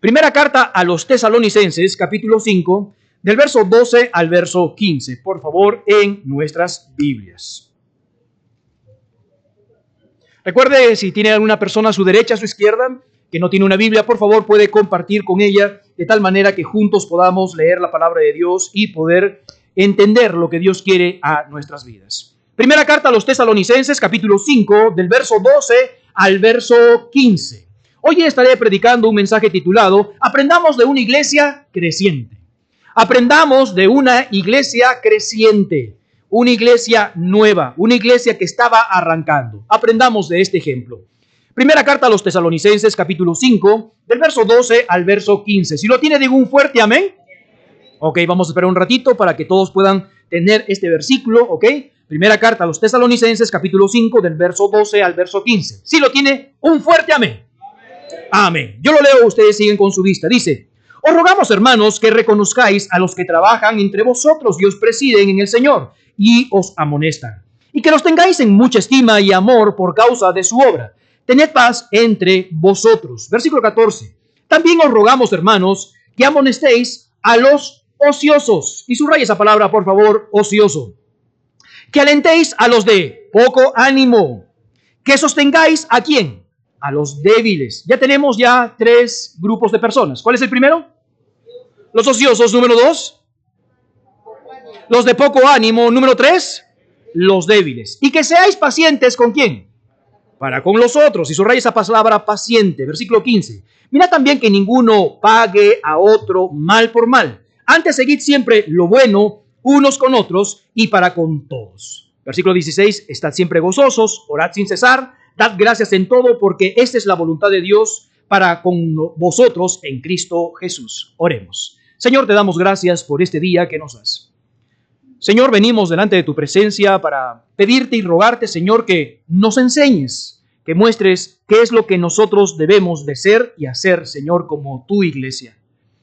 Primera carta a los Tesalonicenses, capítulo 5, del verso 12 al verso 15. Por favor, en nuestras Biblias. Recuerde, si tiene alguna persona a su derecha, a su izquierda, que no tiene una Biblia, por favor, puede compartir con ella, de tal manera que juntos podamos leer la palabra de Dios y poder entender lo que Dios quiere a nuestras vidas. Primera carta a los Tesalonicenses, capítulo 5, del verso 12 al verso 15. Hoy estaré predicando un mensaje titulado Aprendamos de una iglesia creciente. Aprendamos de una iglesia creciente, una iglesia nueva, una iglesia que estaba arrancando. Aprendamos de este ejemplo. Primera carta a los Tesalonicenses, capítulo 5, del verso 12 al verso 15. Si lo tiene, digo un fuerte amén. Ok, vamos a esperar un ratito para que todos puedan tener este versículo, ok. Primera carta a los Tesalonicenses, capítulo 5, del verso 12 al verso 15. Si lo tiene, un fuerte amén. Amén. Yo lo leo, ustedes siguen con su vista. Dice: os rogamos, hermanos, que reconozcáis a los que trabajan entre vosotros y os presiden en el Señor y os amonestan, y que los tengáis en mucha estima y amor por causa de su obra. Tened paz entre vosotros. Versículo 14. También os rogamos, hermanos, que amonestéis a los ociosos. Y subraya esa palabra, por favor, ocioso. Que alentéis a los de poco ánimo. Que sostengáis ¿a quién? A los débiles. Ya tenemos tres grupos de personas. ¿Cuál es el primero? Los ociosos. Número 2. Los de poco ánimo. Número 3. Los débiles. Y que seáis pacientes ¿con quién? Para con los otros. Y subraya esa palabra paciente. Versículo 15. Mirad también que ninguno pague a otro mal por mal. Antes seguid siempre lo bueno unos con otros y para con todos. Versículo 16. Estad siempre gozosos, orad sin cesar, dad gracias en todo, porque esta es la voluntad de Dios para con vosotros en Cristo Jesús. Oremos. Señor, te damos gracias por este día que nos das. Señor, venimos delante de tu presencia para pedirte y rogarte, Señor, que nos enseñes, que muestres qué es lo que nosotros debemos de ser y hacer, Señor, como tu iglesia.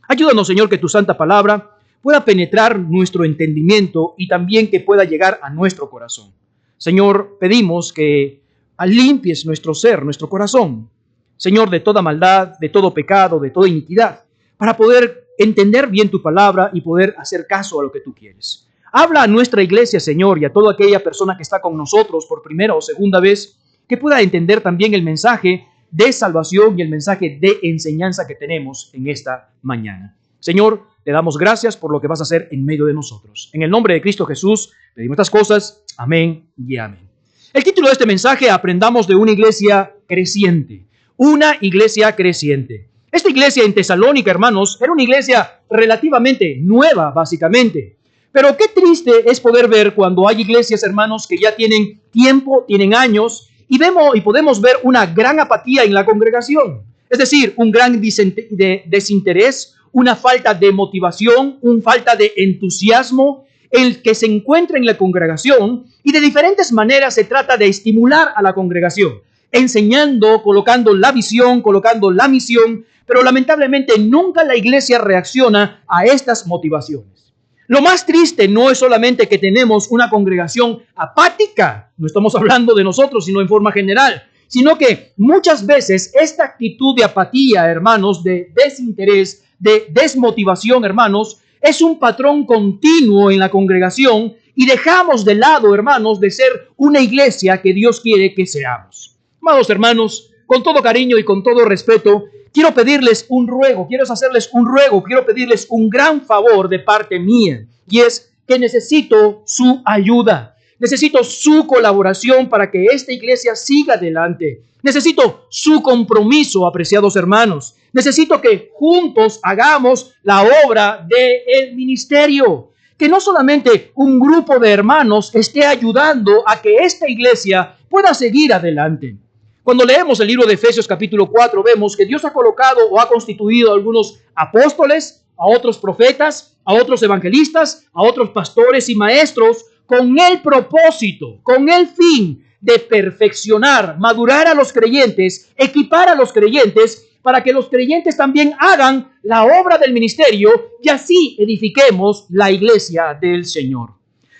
Ayúdanos, Señor, que tu santa palabra pueda penetrar nuestro entendimiento y también que pueda llegar a nuestro corazón. Señor, pedimos que limpies nuestro ser, nuestro corazón, Señor, de toda maldad, de todo pecado, de toda iniquidad, para poder entender bien tu palabra y poder hacer caso a lo que tú quieres. Habla a nuestra iglesia, Señor, y a toda aquella persona que está con nosotros por primera o segunda vez, que pueda entender también el mensaje de salvación y el mensaje de enseñanza que tenemos en esta mañana. Señor, te damos gracias por lo que vas a hacer en medio de nosotros. En el nombre de Cristo Jesús, pedimos estas cosas. Amén y amén. El título de este mensaje: Aprendamos de una iglesia creciente. Una iglesia creciente. Esta iglesia en Tesalónica, hermanos, era una iglesia relativamente nueva, básicamente. Pero qué triste es poder ver cuando hay iglesias, hermanos, que ya tienen tiempo, tienen años, y podemos ver una gran apatía en la congregación. Es decir, un gran desinterés, una falta de motivación, una falta de entusiasmo, el que se encuentra en la congregación, y de diferentes maneras se trata de estimular a la congregación, enseñando, colocando la visión, colocando la misión, pero lamentablemente nunca la iglesia reacciona a estas motivaciones. Lo más triste no es solamente que tenemos una congregación apática, no estamos hablando de nosotros, sino en forma general, sino que muchas veces esta actitud de apatía, hermanos, de desinterés, de desmotivación, hermanos, es un patrón continuo en la congregación y dejamos de lado, hermanos, de ser una iglesia que Dios quiere que seamos. Amados hermanos, con todo cariño y con todo respeto, quiero pedirles un ruego, quiero pedirles un gran favor de parte mía, y es que necesito su ayuda, necesito su colaboración para que esta iglesia siga adelante. Necesito su compromiso, apreciados hermanos. Necesito que juntos hagamos la obra del ministerio. Que no solamente un grupo de hermanos esté ayudando a que esta iglesia pueda seguir adelante. Cuando leemos el libro de Efesios capítulo 4, vemos que Dios ha colocado o ha constituido a algunos apóstoles, a otros profetas, a otros evangelistas, a otros pastores y maestros, con el propósito, con el fin de perfeccionar, madurar a los creyentes, equipar a los creyentes, para que los creyentes también hagan la obra del ministerio y así edifiquemos la iglesia del Señor.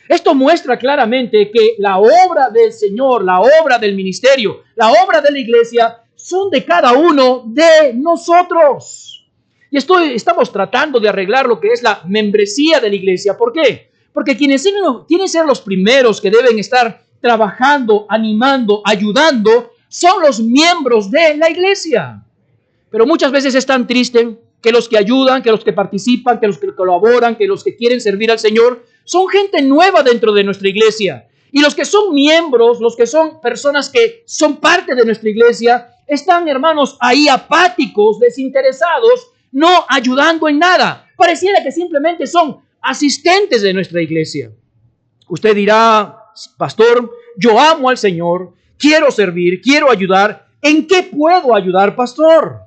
Esto muestra claramente que la obra del Señor, la obra del ministerio, la obra de la iglesia son de cada uno de nosotros. Y estamos tratando de arreglar lo que es la membresía de la iglesia. ¿Por qué? Porque quienes tienen que ser los primeros que deben estar trabajando, animando, ayudando, son los miembros de la iglesia. Pero muchas veces es tan triste que los que ayudan, que los que participan, que los que colaboran, que los que quieren servir al Señor, son gente nueva dentro de nuestra iglesia. Y los que son miembros, los que son personas que son parte de nuestra iglesia, están, hermanos, ahí apáticos, desinteresados, no ayudando en nada. Pareciera que simplemente son asistentes de nuestra iglesia. Usted dirá, pastor, yo amo al Señor, quiero servir, quiero ayudar. ¿En qué puedo ayudar, pastor?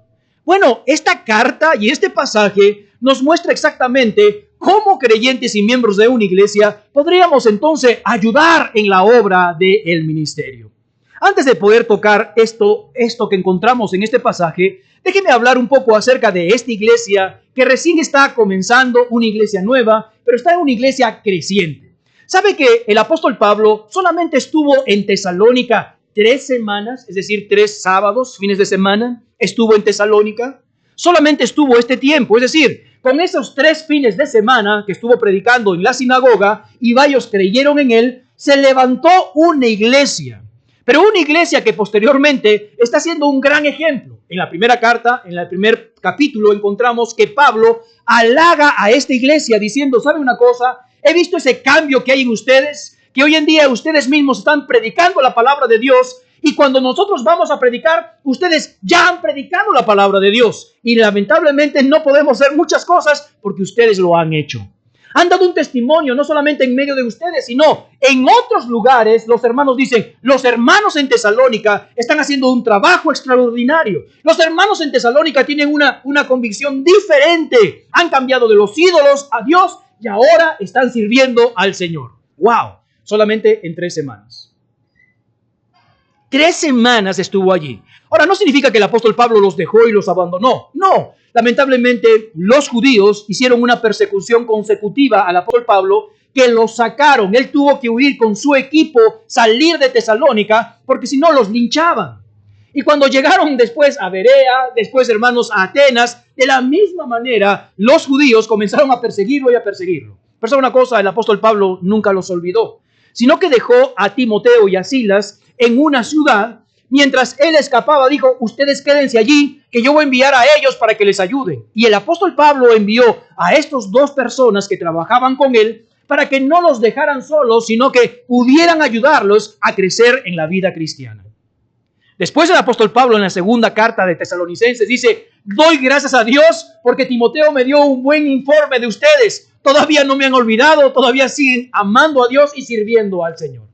Bueno, esta carta y este pasaje nos muestra exactamente cómo creyentes y miembros de una iglesia podríamos entonces ayudar en la obra del ministerio. Antes de poder tocar esto que encontramos en este pasaje, déjeme hablar un poco acerca de esta iglesia que recién está comenzando, una iglesia nueva, pero está en una iglesia creciente. ¿Sabe que el apóstol Pablo solamente estuvo en Tesalónica 3 semanas, es decir, 3 sábados, fines de semana, estuvo en Tesalónica? Solamente estuvo este tiempo, es decir, con esos 3 fines de semana que estuvo predicando en la sinagoga y varios creyeron en él, se levantó una iglesia. Pero una iglesia que posteriormente está siendo un gran ejemplo. En la primera carta, en el primer capítulo, encontramos que Pablo halaga a esta iglesia diciendo, ¿sabe una cosa? He visto ese cambio que hay en ustedes, que hoy en día ustedes mismos están predicando la palabra de Dios, y cuando nosotros vamos a predicar, ustedes ya han predicado la palabra de Dios, y lamentablemente no podemos hacer muchas cosas porque ustedes lo han hecho. Han dado un testimonio no solamente en medio de ustedes, sino en otros lugares. Los hermanos dicen, los hermanos en Tesalónica están haciendo un trabajo extraordinario. Los hermanos en Tesalónica tienen una convicción diferente. Han cambiado de los ídolos a Dios y ahora están sirviendo al Señor. ¡Wow! Solamente en 3 semanas. 3 semanas estuvo allí. Ahora, no significa que el apóstol Pablo los dejó y los abandonó. No. Lamentablemente, los judíos hicieron una persecución consecutiva al apóstol Pablo que los sacaron. Él tuvo que huir con su equipo, salir de Tesalónica, porque si no los linchaban. Y cuando llegaron después a Berea, después, hermanos, a Atenas, de la misma manera, los judíos comenzaron a perseguirlo y a perseguirlo. Pero sabe una cosa, el apóstol Pablo nunca los olvidó, sino que dejó a Timoteo y a Silas en una ciudad. Mientras él escapaba, dijo, ustedes quédense allí, que yo voy a enviar a ellos para que les ayuden. Y el apóstol Pablo envió a estos 2 personas que trabajaban con él para que no los dejaran solos, sino que pudieran ayudarlos a crecer en la vida cristiana. Después el apóstol Pablo en la segunda carta de Tesalonicenses dice, doy gracias a Dios porque Timoteo me dio un buen informe de ustedes. Todavía no me han olvidado, todavía siguen amando a Dios y sirviendo al Señor.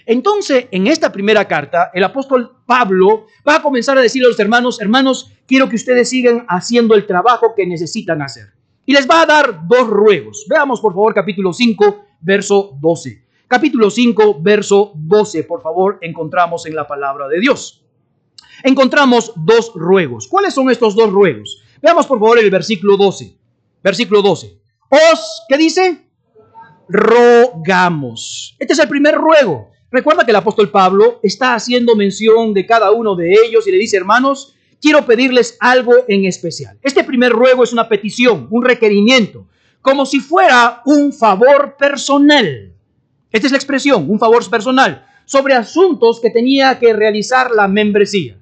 Entonces, en esta primera carta, el apóstol Pablo va a comenzar a decir a los hermanos, quiero que ustedes sigan haciendo el trabajo que necesitan hacer. Y les va a dar 2 ruegos. Veamos, por favor, capítulo 5, verso 12. Capítulo 5, verso 12, por favor, encontramos en la palabra de Dios. Encontramos 2 ruegos. ¿Cuáles son estos 2 ruegos? Veamos, por favor, el versículo 12. Versículo 12. ¿Qué dice? Rogamos. Este es el primer ruego. Recuerda que el apóstol Pablo está haciendo mención de cada uno de ellos y le dice, hermanos, quiero pedirles algo en especial. Este primer ruego es una petición, un requerimiento, como si fuera un favor personal. Esta es la expresión, un favor personal, sobre asuntos que tenía que realizar la membresía.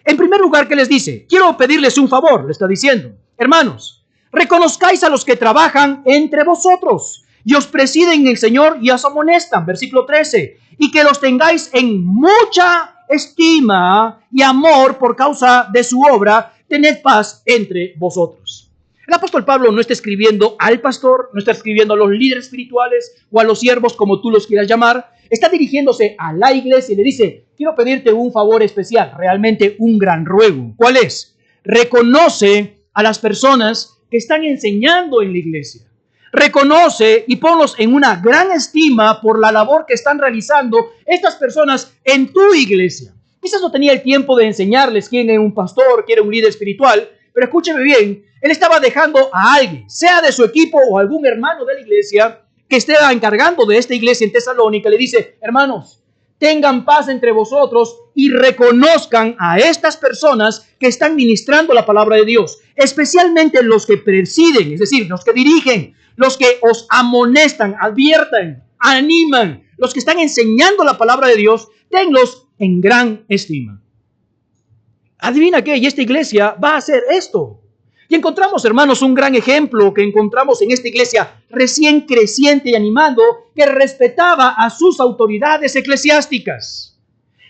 En primer lugar, ¿qué les dice? Quiero pedirles un favor, le está diciendo. Hermanos, reconozcáis a los que trabajan entre vosotros y os presiden el Señor y os amonestan, versículo 13, y que los tengáis en mucha estima y amor por causa de su obra, tened paz entre vosotros. El apóstol Pablo no está escribiendo al pastor, no está escribiendo a los líderes espirituales o a los siervos, como tú los quieras llamar, está dirigiéndose a la iglesia y le dice, quiero pedirte un favor especial, realmente un gran ruego. ¿Cuál es? Reconoce a las personas que están enseñando en la iglesia. Reconoce y ponlos en una gran estima por la labor que están realizando estas personas en tu iglesia. Quizás no tenía el tiempo de enseñarles quién es un pastor, quién es un líder espiritual, pero escúcheme bien, él estaba dejando a alguien, sea de su equipo o algún hermano de la iglesia, que esté encargando de esta iglesia en Tesalónica, le dice, hermanos, tengan paz entre vosotros y reconozcan a estas personas que están ministrando la palabra de Dios, especialmente los que presiden, es decir, los que dirigen, los que os amonestan, adviertan, animan, los que están enseñando la palabra de Dios, tenlos en gran estima. Adivina qué, y esta iglesia va a hacer esto. Y encontramos, hermanos, un gran ejemplo que encontramos en esta iglesia recién creciente y animando, que respetaba a sus autoridades eclesiásticas.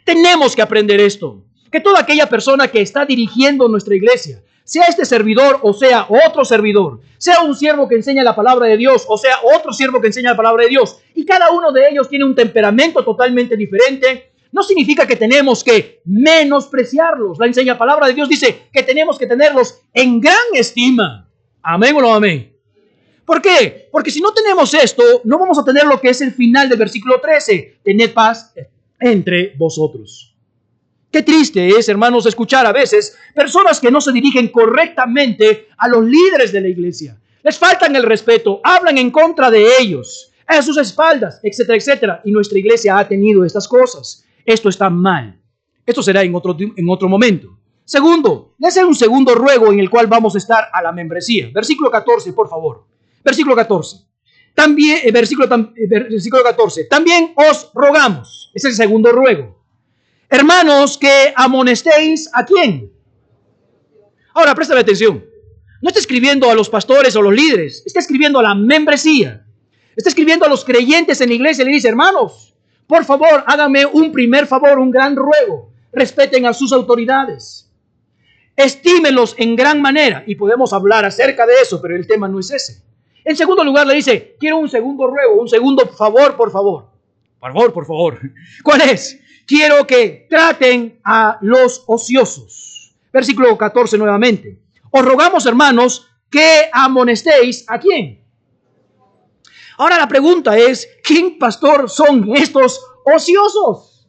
Tenemos que aprender esto, que toda aquella persona que está dirigiendo nuestra iglesia, sea este servidor o sea otro servidor, sea un siervo que enseña la palabra de Dios o sea otro siervo que enseña la palabra de Dios, y cada uno de ellos tiene un temperamento totalmente diferente, no significa que tenemos que menospreciarlos. La palabra de Dios dice que tenemos que tenerlos en gran estima. Amén o no amén. ¿Por qué? Porque si no tenemos esto, no vamos a tener lo que es el final del versículo 13. Tened paz entre vosotros. Qué triste es, hermanos, escuchar a veces personas que no se dirigen correctamente a los líderes de la iglesia. Les faltan el respeto, hablan en contra de ellos, a sus espaldas, etcétera, etcétera. Y nuestra iglesia ha tenido estas cosas. Esto está mal. Esto será en otro momento. Segundo, le hace un segundo ruego en el cual vamos a estar a la membresía. Versículo 14, por favor. Versículo 14. También, versículo 14. También os rogamos. Es el segundo ruego. Hermanos, que amonestéis ¿a quién? Ahora, préstame atención. No está escribiendo a los pastores o los líderes. Está escribiendo a la membresía. Está escribiendo a los creyentes en la iglesia. Le dice, hermanos, por favor, háganme un primer favor, un gran ruego. Respeten a sus autoridades. Estímenlos en gran manera. Y podemos hablar acerca de eso, pero el tema no es ese. En segundo lugar, le dice, quiero un segundo ruego, un segundo favor, por favor. Por favor. ¿Cuál es? Quiero que traten a los ociosos. Versículo 14 nuevamente. Os rogamos, hermanos, que amonestéis ¿a quién? Ahora la pregunta es, ¿quién, pastor, son estos ociosos?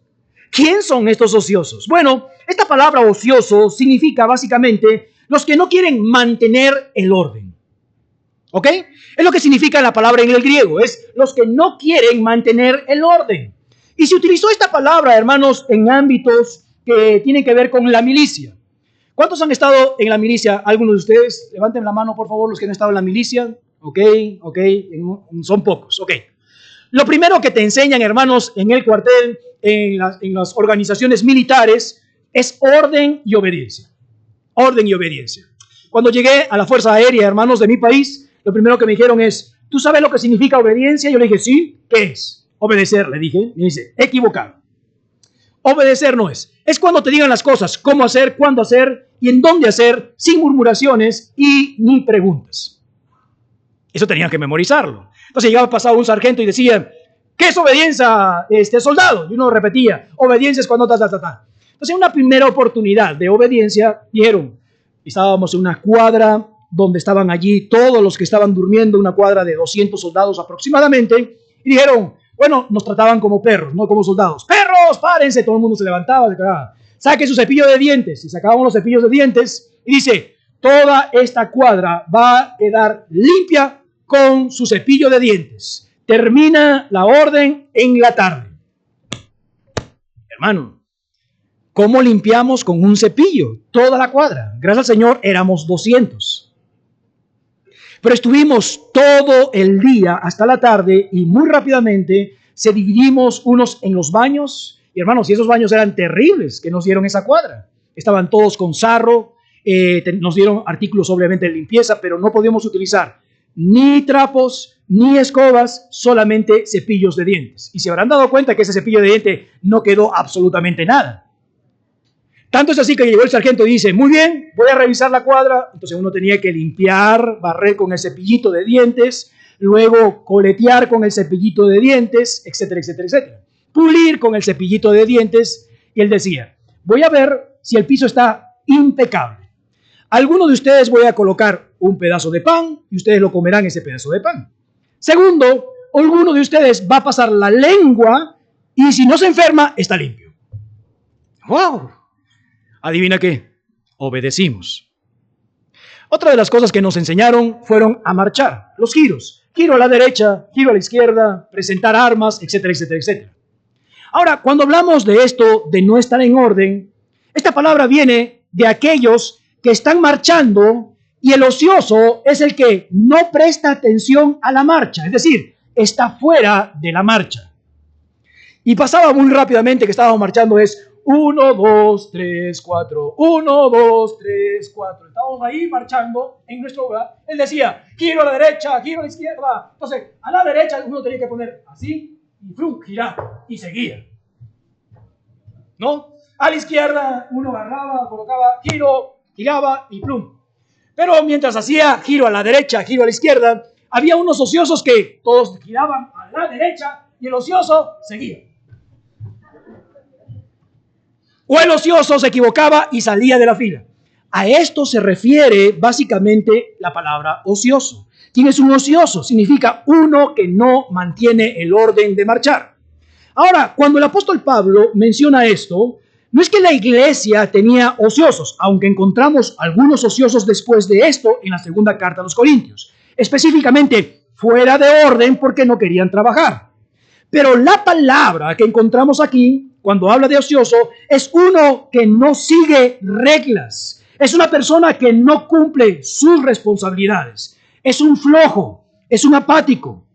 ¿Quién son estos ociosos? Bueno, esta palabra ocioso significa básicamente los que no quieren mantener el orden. ¿Ok? Es lo que significa la palabra en el griego, es los que no quieren mantener el orden. Y se utilizó esta palabra, hermanos, en ámbitos que tienen que ver con la milicia. ¿Cuántos han estado en la milicia? ¿Algunos de ustedes? Levanten la mano, por favor, los que han estado en la milicia. Ok, son pocos, ok. Lo primero que te enseñan, hermanos, en el cuartel, en las organizaciones militares, es orden y obediencia. Orden y obediencia. Cuando llegué a la Fuerza Aérea, hermanos, de mi país, lo primero que me dijeron es, ¿tú sabes lo que significa obediencia? Yo le dije, sí, ¿qué es? Obedecer, le dije. Me dice, equivocado. Obedecer no es. Es cuando te digan las cosas, cómo hacer, cuándo hacer y en dónde hacer, sin murmuraciones y ni preguntas. Eso tenían que memorizarlo. Entonces llegaba pasado un sargento y decía, ¿qué es obediencia, soldado? Y uno repetía, obediencia es cuando Entonces en una primera oportunidad de obediencia, dijeron, estábamos en una cuadra donde estaban allí todos los que estaban durmiendo, una cuadra de 200 soldados aproximadamente, y dijeron, bueno, nos trataban como perros, no como soldados. ¡Perros, párense! Todo el mundo se levantaba, se cagaba. Saque su cepillo de dientes. Y sacábamos los cepillos de dientes y dice, toda esta cuadra va a quedar limpia con su cepillo de dientes. Termina la orden en la tarde. Hermano, ¿cómo limpiamos con un cepillo toda la cuadra? Gracias al Señor éramos 200. Pero estuvimos todo el día hasta la tarde y muy rápidamente se dividimos unos en los baños. Y hermanos, y esos baños eran terribles que nos dieron esa cuadra. Estaban todos con sarro, nos dieron artículos obviamente de limpieza, pero no podíamos utilizar ni trapos, ni escobas, solamente cepillos de dientes. Y se habrán dado cuenta que ese cepillo de diente no quedó absolutamente nada. Tanto es así que llegó el sargento y dice, muy bien, voy a revisar la cuadra. Entonces uno tenía que limpiar, barrer con el cepillito de dientes, luego coletear con el cepillito de dientes, etcétera, etcétera, etcétera. Pulir con el cepillito de dientes. Y él decía, voy a ver si el piso está impecable. Alguno de ustedes voy a colocar un pedazo de pan y ustedes lo comerán ese pedazo de pan. Segundo, alguno de ustedes va a pasar la lengua y si no se enferma, está limpio. ¡Wow! ¿Adivina qué? Obedecimos. Otra de las cosas que nos enseñaron fueron a marchar, los giros. Giro a la derecha, giro a la izquierda, presentar armas, etcétera, etcétera, etcétera. Ahora, cuando hablamos de esto, de no estar en orden, esta palabra viene de aquellos que están marchando y el ocioso es el que no presta atención a la marcha, es decir, está fuera de la marcha. Y pasaba muy rápidamente que estábamos marchando, es 1, 2, 3, 4, 1, 2, 3, 4. Estábamos ahí marchando en nuestro hogar. Él decía, giro a la derecha, giro a la izquierda. Entonces, a la derecha uno tenía que poner así y girar y seguía. ¿No? A la izquierda uno agarraba, colocaba, giraba y plum. Pero mientras hacía giro a la derecha, giro a la izquierda, había unos ociosos que todos giraban a la derecha y el ocioso seguía. O el ocioso se equivocaba y salía de la fila. A esto se refiere básicamente la palabra ocioso. ¿Quién es un ocioso? Significa uno que no mantiene el orden de marchar. Ahora, cuando el apóstol Pablo menciona esto, no es que la iglesia tenía ociosos, aunque encontramos algunos ociosos después de esto en la segunda carta a los Corintios. Específicamente, fuera de orden porque no querían trabajar. Pero la palabra que encontramos aquí, cuando habla de ocioso, es uno que no sigue reglas. Es una persona que no cumple sus responsabilidades. Es un flojo, es un apático,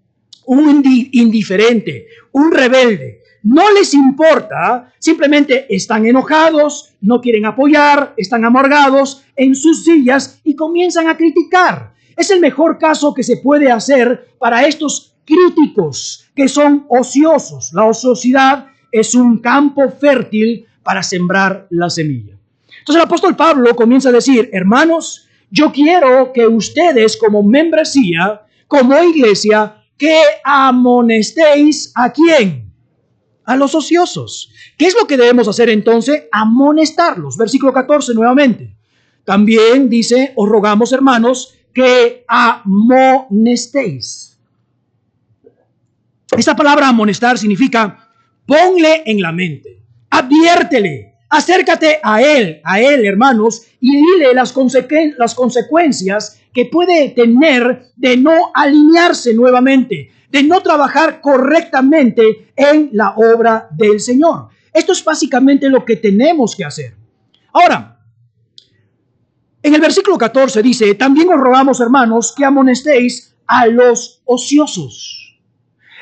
un indiferente, un rebelde. No les importa, simplemente están enojados, no quieren apoyar, están amargados en sus sillas y comienzan a criticar. Es el mejor caso que se puede hacer para estos críticos que son ociosos. La ociosidad es un campo fértil para sembrar la semilla. Entonces el apóstol Pablo comienza a decir, hermanos, yo quiero que ustedes como membresía, como iglesia, que amonestéis ¿a quién? A los ociosos. ¿Qué es lo que debemos hacer entonces? Amonestarlos. Versículo 14 nuevamente. También dice, os rogamos hermanos, que amonestéis. Esta palabra amonestar significa ponle en la mente, adviértele, acércate a él, hermanos, y dile las consecuencias que puede tener de no alinearse nuevamente, de no trabajar correctamente en la obra del Señor. Esto es básicamente lo que tenemos que hacer. Ahora, en el versículo 14 dice, también os rogamos, hermanos, que amonestéis a los ociosos.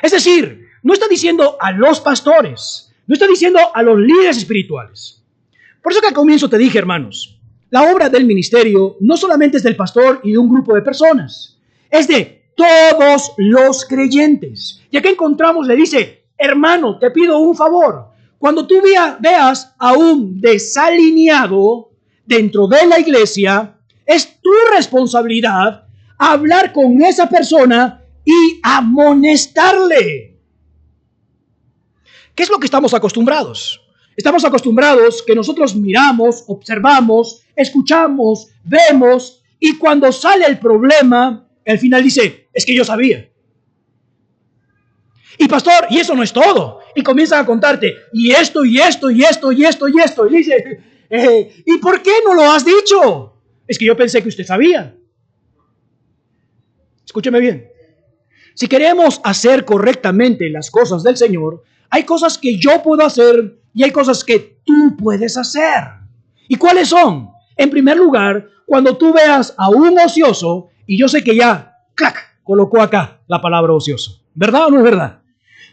Es decir, no está diciendo a los pastores, no está diciendo a los líderes espirituales. Por eso que al comienzo te dije, hermanos, la obra del ministerio no solamente es del pastor y de un grupo de personas, es de todos los creyentes. Y aquí encontramos, le dice, hermano, te pido un favor. Cuando tú veas a un desalineado dentro de la iglesia, es tu responsabilidad hablar con esa persona y amonestarle. ¿Qué es lo que estamos acostumbrados? Estamos acostumbrados que nosotros miramos, observamos, escuchamos, vemos, y cuando sale el problema, al final dice, es que yo sabía. Y pastor, y eso no es todo. Y comienzan a contarte, y esto, y esto, y esto, y esto, y esto. Y dice, ¿y por qué no lo has dicho? Es que yo pensé que usted sabía. Escúcheme bien. Si queremos hacer correctamente las cosas del Señor, hay cosas que yo puedo hacer y hay cosas que tú puedes hacer. ¿Y cuáles son? En primer lugar, cuando tú veas a un ocioso, y yo sé que ya, ¡clac!, colocó acá la palabra ocioso. ¿Verdad o no es verdad?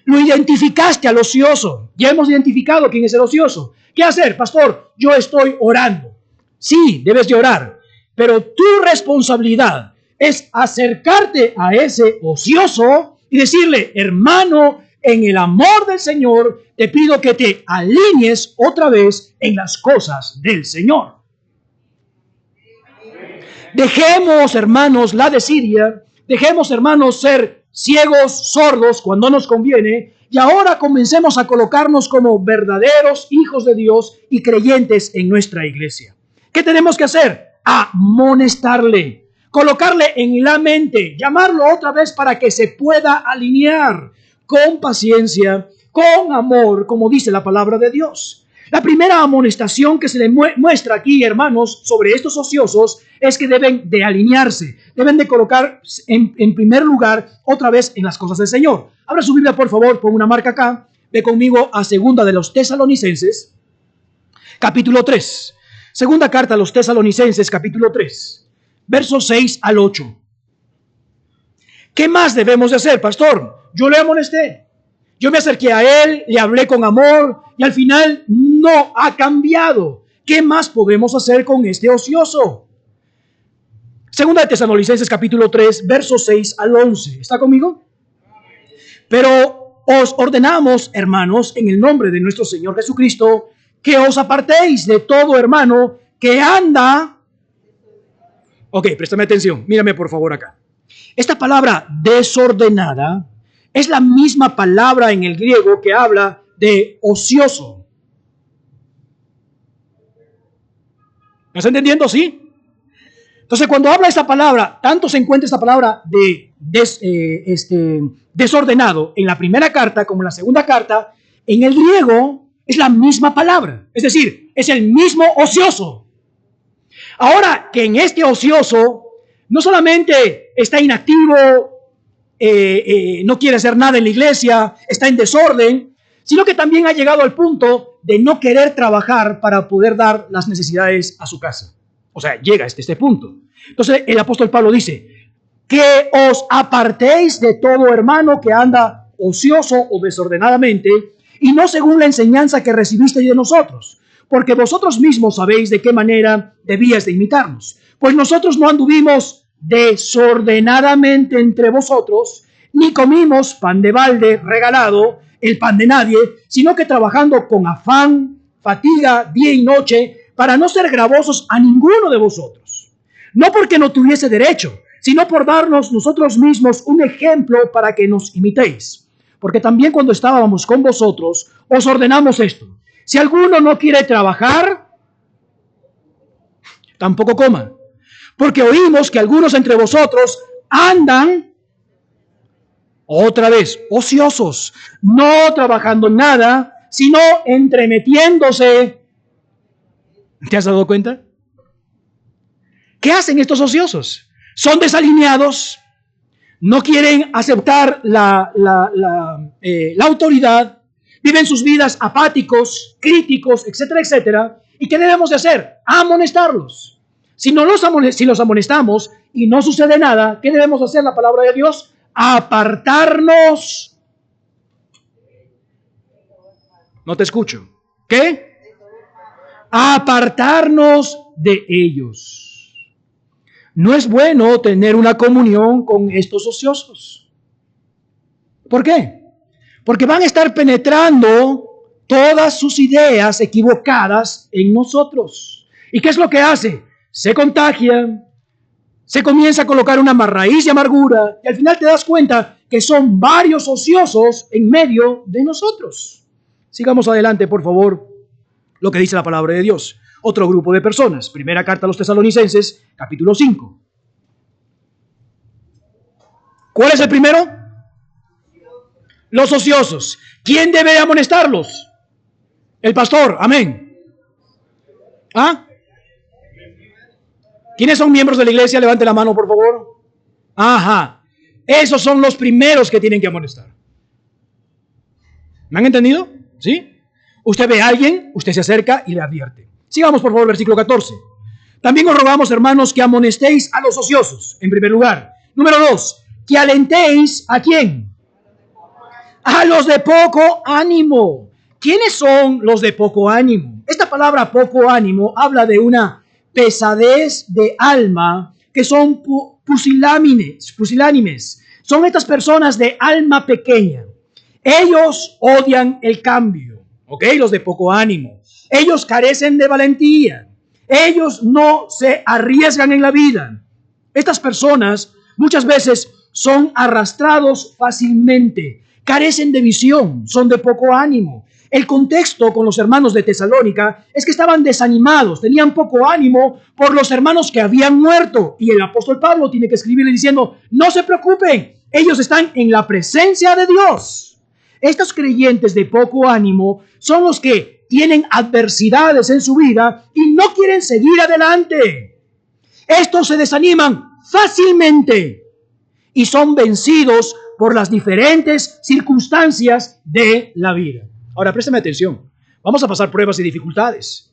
Lo identificaste al ocioso. Ya hemos identificado quién es el ocioso. ¿Qué hacer, pastor? Yo estoy orando. Sí, debes de orar, pero tu responsabilidad es acercarte a ese ocioso y decirle, hermano, en el amor del Señor, te pido que te alinees otra vez en las cosas del Señor. Dejemos, hermanos, la desidia, dejemos, hermanos, ser ciegos, sordos cuando nos conviene, y ahora comencemos a colocarnos como verdaderos hijos de Dios y creyentes en nuestra iglesia. ¿Qué tenemos que hacer? Amonestarle, colocarle en la mente, llamarlo otra vez para que se pueda alinear con paciencia, con amor, como dice la palabra de Dios. La primera amonestación que se le muestra aquí, hermanos, sobre estos ociosos es que deben de alinearse, deben de colocar en primer lugar otra vez en las cosas del Señor. Abra su Biblia, por favor, pon una marca acá, ve conmigo a segunda de los Tesalonicenses, capítulo 3. Segunda carta a los Tesalonicenses, capítulo 3, versos 6 al 8. ¿Qué más debemos de hacer, pastor? Yo le amonesté. Yo me acerqué a él, le hablé con amor y al final no ha cambiado. ¿Qué más podemos hacer con este ocioso? Segunda de Tesalonicenses, capítulo 3, versos 6 al 11. ¿Está conmigo? Pero os ordenamos, hermanos, en el nombre de nuestro Señor Jesucristo, que os apartéis de todo hermano que anda... Ok, préstame atención. Mírame por favor acá. Esta palabra desordenada es la misma palabra en el griego que habla de ocioso. ¿Me estás entendiendo? ¿Sí? Entonces, cuando habla esta palabra, tanto se encuentra esta palabra de desordenado en la primera carta como en la segunda carta, en el griego es la misma palabra. Es decir, es el mismo ocioso. Ahora que en este ocioso no solamente está inactivo, no quiere hacer nada en la iglesia, está en desorden, sino que también ha llegado al punto de no querer trabajar para poder dar las necesidades a su casa. O sea, llega hasta este punto. Entonces el apóstol Pablo dice, que os apartéis de todo hermano que anda ocioso o desordenadamente, y no según la enseñanza que recibisteis de nosotros, porque vosotros mismos sabéis de qué manera debíais de imitarnos. Pues nosotros no anduvimos desordenadamente entre vosotros, ni comimos pan de balde regalado, el pan de nadie, sino que trabajando con afán, fatiga, día y noche, para no ser gravosos a ninguno de vosotros. No porque no tuviese derecho, sino por darnos nosotros mismos un ejemplo para que nos imitéis. Porque también cuando estábamos con vosotros, os ordenamos esto. Si alguno no quiere trabajar, tampoco coma. Porque oímos que algunos entre vosotros andan, otra vez, ociosos, no trabajando nada, sino entremetiéndose. ¿Te has dado cuenta? ¿Qué hacen estos ociosos? Son desalineados, no quieren aceptar la autoridad, viven sus vidas apáticos, críticos, etcétera, etcétera. ¿Y qué debemos de hacer? Amonestarlos. Si los amonestamos y no sucede nada, ¿qué debemos hacer? La palabra de Dios, apartarnos. No te escucho. ¿Qué? Apartarnos de ellos. No es bueno tener una comunión con estos ociosos. ¿Por qué? Porque van a estar penetrando todas sus ideas equivocadas en nosotros. ¿Y qué es lo que hace? Se contagian, se comienza a colocar una raíz de amargura y al final te das cuenta que son varios ociosos en medio de nosotros. Sigamos adelante, por favor, lo que dice la palabra de Dios. Otro grupo de personas. Primera carta a los Tesalonicenses, capítulo 5. ¿Cuál es el primero? Los ociosos. ¿Quién debe amonestarlos? El pastor. Amén. ¿Ah? ¿Quiénes son miembros de la iglesia? Levante la mano, por favor. Ajá. Esos son los primeros que tienen que amonestar. ¿Me han entendido? ¿Sí? Usted ve a alguien, usted se acerca y le advierte. Sigamos, por favor, versículo 14. También os rogamos, hermanos, que amonestéis a los ociosos, en primer lugar. Número 2, que alentéis, ¿a quién? A los de poco ánimo. ¿Quiénes son los de poco ánimo? Esta palabra poco ánimo habla de una pesadez de alma que son pusilánimes. Son estas personas de alma pequeña. Ellos odian el cambio, ¿ok? Los de poco ánimo. Ellos carecen de valentía. Ellos no se arriesgan en la vida. Estas personas muchas veces son arrastrados fácilmente, carecen de visión, son de poco ánimo. El contexto con los hermanos de Tesalónica es que estaban desanimados, tenían poco ánimo por los hermanos que habían muerto. Y el apóstol Pablo tiene que escribirle diciendo, no se preocupen, ellos están en la presencia de Dios. Estos creyentes de poco ánimo son los que tienen adversidades en su vida y no quieren seguir adelante. Estos se desaniman fácilmente y son vencidos por las diferentes circunstancias de la vida. Ahora, préstame atención. Vamos a pasar pruebas y dificultades.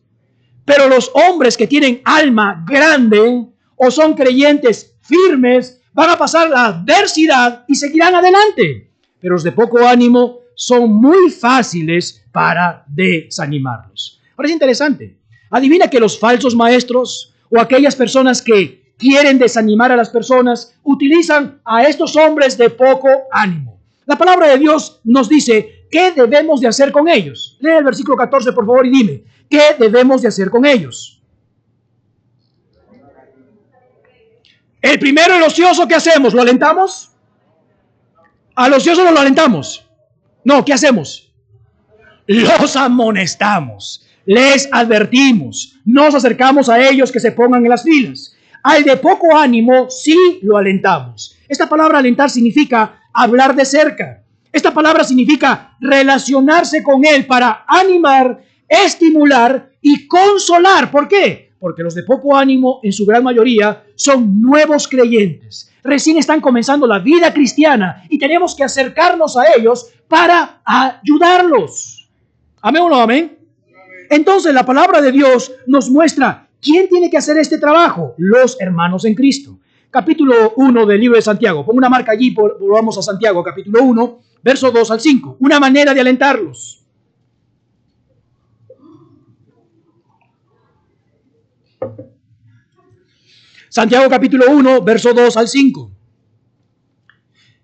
Pero los hombres que tienen alma grande o son creyentes firmes van a pasar la adversidad y seguirán adelante. Pero los de poco ánimo son muy fáciles para desanimarlos. Ahora es interesante. Adivina que los falsos maestros o aquellas personas que quieren desanimar a las personas utilizan a estos hombres de poco ánimo. La palabra de Dios nos dice qué debemos de hacer con ellos. Lee el versículo 14, por favor, y dime, ¿qué debemos de hacer con ellos? El primero, el ocioso, ¿qué hacemos? ¿Lo alentamos? ¿Al ocioso no lo alentamos? No, ¿qué hacemos? Los amonestamos, les advertimos, nos acercamos a ellos que se pongan en las filas. Al de poco ánimo sí lo alentamos. Esta palabra alentar significa hablar de cerca. Esta palabra significa relacionarse con él para animar, estimular y consolar. ¿Por qué? Porque los de poco ánimo, en su gran mayoría, son nuevos creyentes. Recién están comenzando la vida cristiana y tenemos que acercarnos a ellos para ayudarlos. ¿Amén o no amén? Entonces la palabra de Dios nos muestra quién tiene que hacer este trabajo. Los hermanos en Cristo. Capítulo 1 del libro de Santiago. Pon una marca allí, volvamos a Santiago, capítulo 1, verso 2 al 5. Una manera de alentarlos. Santiago capítulo 1, verso 2 al 5.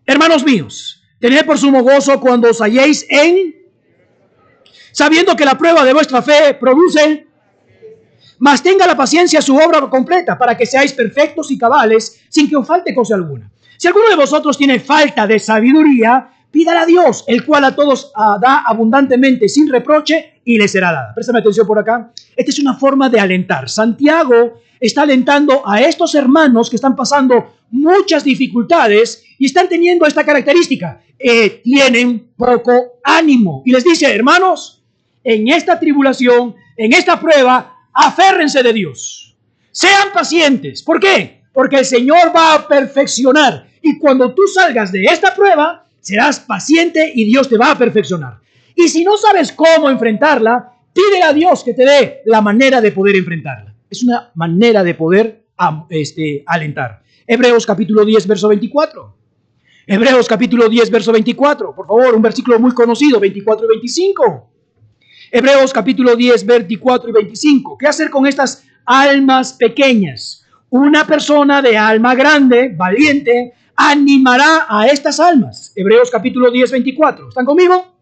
Hermanos míos, tened por sumo gozo cuando os halléis sabiendo que la prueba de vuestra fe produce, mas tenga la paciencia su obra completa, para que seáis perfectos y cabales, sin que os falte cosa alguna. Si alguno de vosotros tiene falta de sabiduría, pídala a Dios, el cual a todos da abundantemente sin reproche, y le será dada. Préstame atención por acá. Esta es una forma de alentar. Santiago está alentando a estos hermanos que están pasando muchas dificultades y están teniendo esta característica. Tienen poco ánimo. Y les dice, hermanos, en esta tribulación, en esta prueba, aférrense de Dios. Sean pacientes. ¿Por qué? Porque el Señor va a perfeccionar. Y cuando tú salgas de esta prueba, serás paciente y Dios te va a perfeccionar. Y si no sabes cómo enfrentarla, pídele a Dios que te dé la manera de poder enfrentarla. Es una manera de poder alentar. Hebreos capítulo 10, verso 24. Hebreos capítulo 10, verso 24. Por favor, un versículo muy conocido, 24 y 25. Hebreos capítulo 10, 24 y 25. ¿Qué hacer con estas almas pequeñas? Una persona de alma grande, valiente, animará a estas almas. Hebreos capítulo 10, 24. ¿Están conmigo?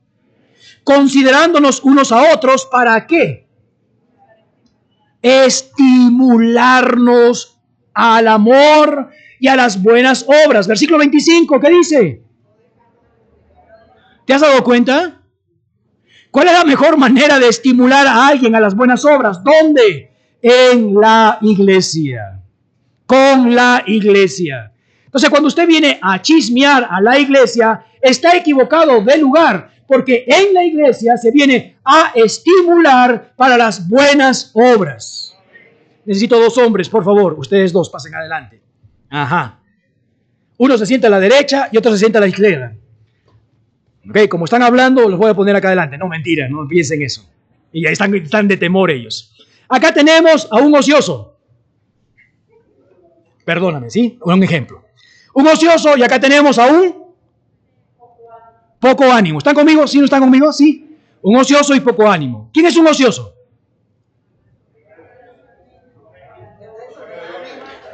Considerándonos unos a otros, ¿para qué? Estimularnos al amor y a las buenas obras. Versículo 25, ¿qué dice? ¿Te has dado cuenta? ¿Cuál es la mejor manera de estimular a alguien a las buenas obras? ¿Dónde? En la iglesia. Con la iglesia. Entonces, cuando usted viene a chismear a la iglesia, está equivocado de lugar, porque en la iglesia se viene a estimular para las buenas obras. Necesito dos hombres, por favor. Ustedes dos, pasen adelante. Ajá. Uno se sienta a la derecha y otro se sienta a la izquierda. Ok, como están hablando, los voy a poner acá adelante. No, mentira, no piensen eso. Y ya están de temor ellos. Acá tenemos a un ocioso. Perdóname, ¿sí? Un ejemplo. Un ocioso y acá tenemos a un poco ánimo. ¿Están conmigo? ¿Sí no están conmigo? Sí. Un ocioso y poco ánimo. ¿Quién es un ocioso?